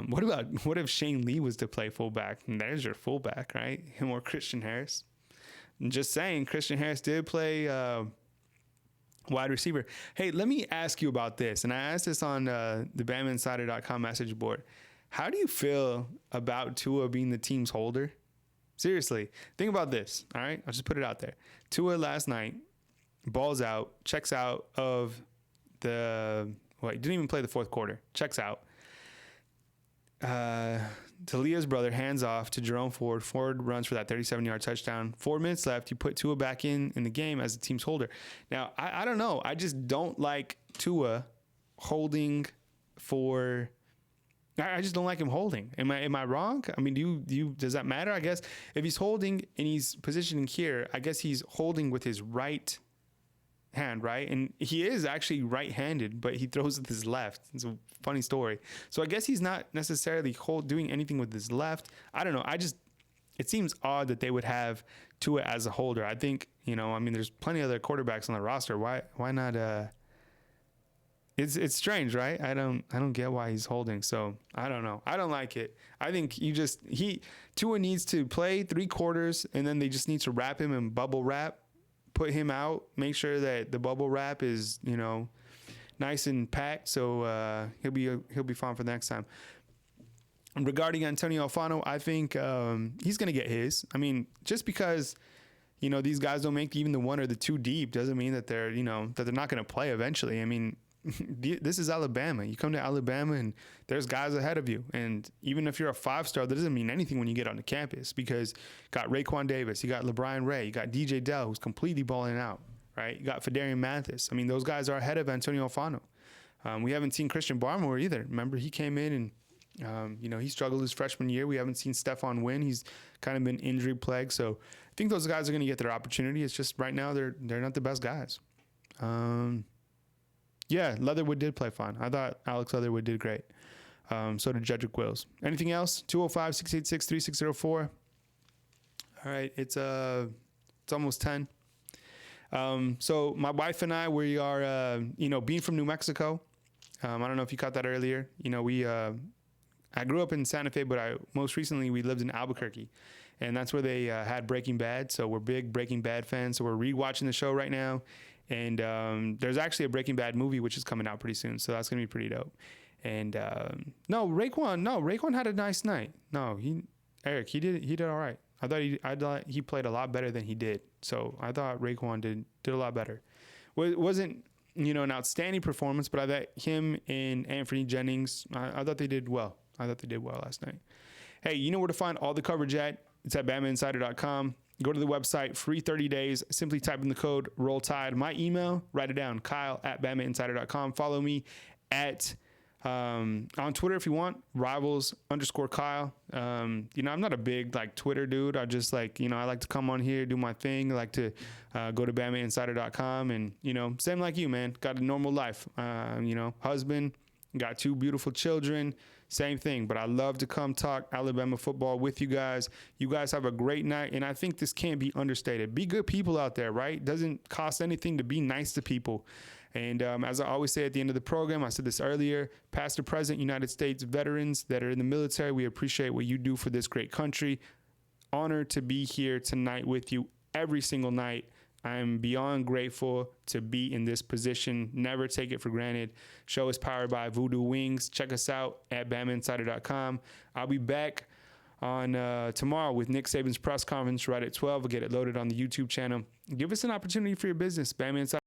What if Shane Lee was to play fullback? And there's your fullback, right? Him or Christian Harris. I'm just saying, Christian Harris did play wide receiver. Hey, let me ask you about this. And I asked this on the BamaInsider.com message board. How do you feel about Tua being the team's holder? Seriously, think about this, all right? I'll just put it out there. Tua last night, balls out, checks out of he didn't even play the fourth quarter, checks out. Talia's brother hands off to Jerome Ford. Ford runs for that 37-yard touchdown. 4 minutes left. You put Tua back in the game as the team's holder. Now, I don't know. I just don't like Tua holding for... I just don't like him holding. Am I wrong? I mean, does that matter? I guess if he's holding and he's positioning here, I guess he's holding with his right hand, right? And he is actually right-handed, but he throws with his left. It's a funny story. So I guess he's not necessarily doing anything with his left. I don't know. It seems odd that they would have Tua as a holder. I think, there's plenty of other quarterbacks on the roster. Why not? It's strange, right? I don't get why he's holding. So I don't know. I don't like it. I think Tua needs to play 3 quarters, and then they just need to wrap him in bubble wrap, put him out, make sure that the bubble wrap is, nice and packed. So he'll be fine for the next time. Regarding Antonio Alfano, I think he's going to get his. I mean, just because these guys don't make even the 1 or the 2 deep doesn't mean that they're that they're not going to play eventually. I mean, this is Alabama. You come to Alabama and there's guys ahead of you. And even if you're a 5-star, that doesn't mean anything when you get on the campus, because you got Raekwon Davis, you got LeBron Ray, you got DJ Dell, who's completely balling out, right? You got Fedarian Mathis. I mean, those guys are ahead of Antonio Alfano. We haven't seen Christian Barmore either. Remember, he came in and, he struggled his freshman year. We haven't seen Stephon Wynn. He's kind of been injury plagued. So I think those guys are going to get their opportunity. It's just right now they're not the best guys. Yeah, Leatherwood did play fine. I thought Alex Leatherwood did great. So did Jedrick Wills. Anything else? 205-686-3604. All right, it's almost 10. So my wife and I, we are, being from New Mexico. I don't know if you caught that earlier. I grew up in Santa Fe, but most recently we lived in Albuquerque. And that's where they had Breaking Bad. So we're big Breaking Bad fans. So we're rewatching the show right now. And there's actually a Breaking Bad movie which is coming out pretty soon, so that's gonna be pretty dope. And Raekwon had a nice night. Eric, he did all right. I thought he played a lot better than he did. So I thought Raekwon did a lot better. It wasn't an outstanding performance, but I thought him and Anthony Jennings, I thought they did well. I thought they did well last night. Hey, you know where to find all the coverage at? It's at BamaInsider.com. Go to the website, free 30 days. Simply type in the code Roll Tide. My email, write it down, Kyle@BamaInsider.com. Follow me at on Twitter if you want, Rivals_Kyle. I'm not a big like Twitter dude. I just I like to come on here, do my thing. I like to go to BamaInsider.com and same like you, man. Got a normal life. Husband, got 2 beautiful children. Same thing, but I love to come talk Alabama football with you guys. You guys have a great night, and I think this can't be understated. Be good people out there, right? Doesn't cost anything to be nice to people. And as I always say at the end of the program, I said this earlier, past or present United States veterans that are in the military, we appreciate what you do for this great country. Honored to be here tonight with you every single night. I'm beyond grateful to be in this position. Never take it for granted. Show is powered by Voodoo Wings. Check us out at BamaInsider.com. I'll be back on tomorrow with Nick Saban's press conference right at 12. We'll get it loaded on the YouTube channel. Give us an opportunity for your business. Bama Insider.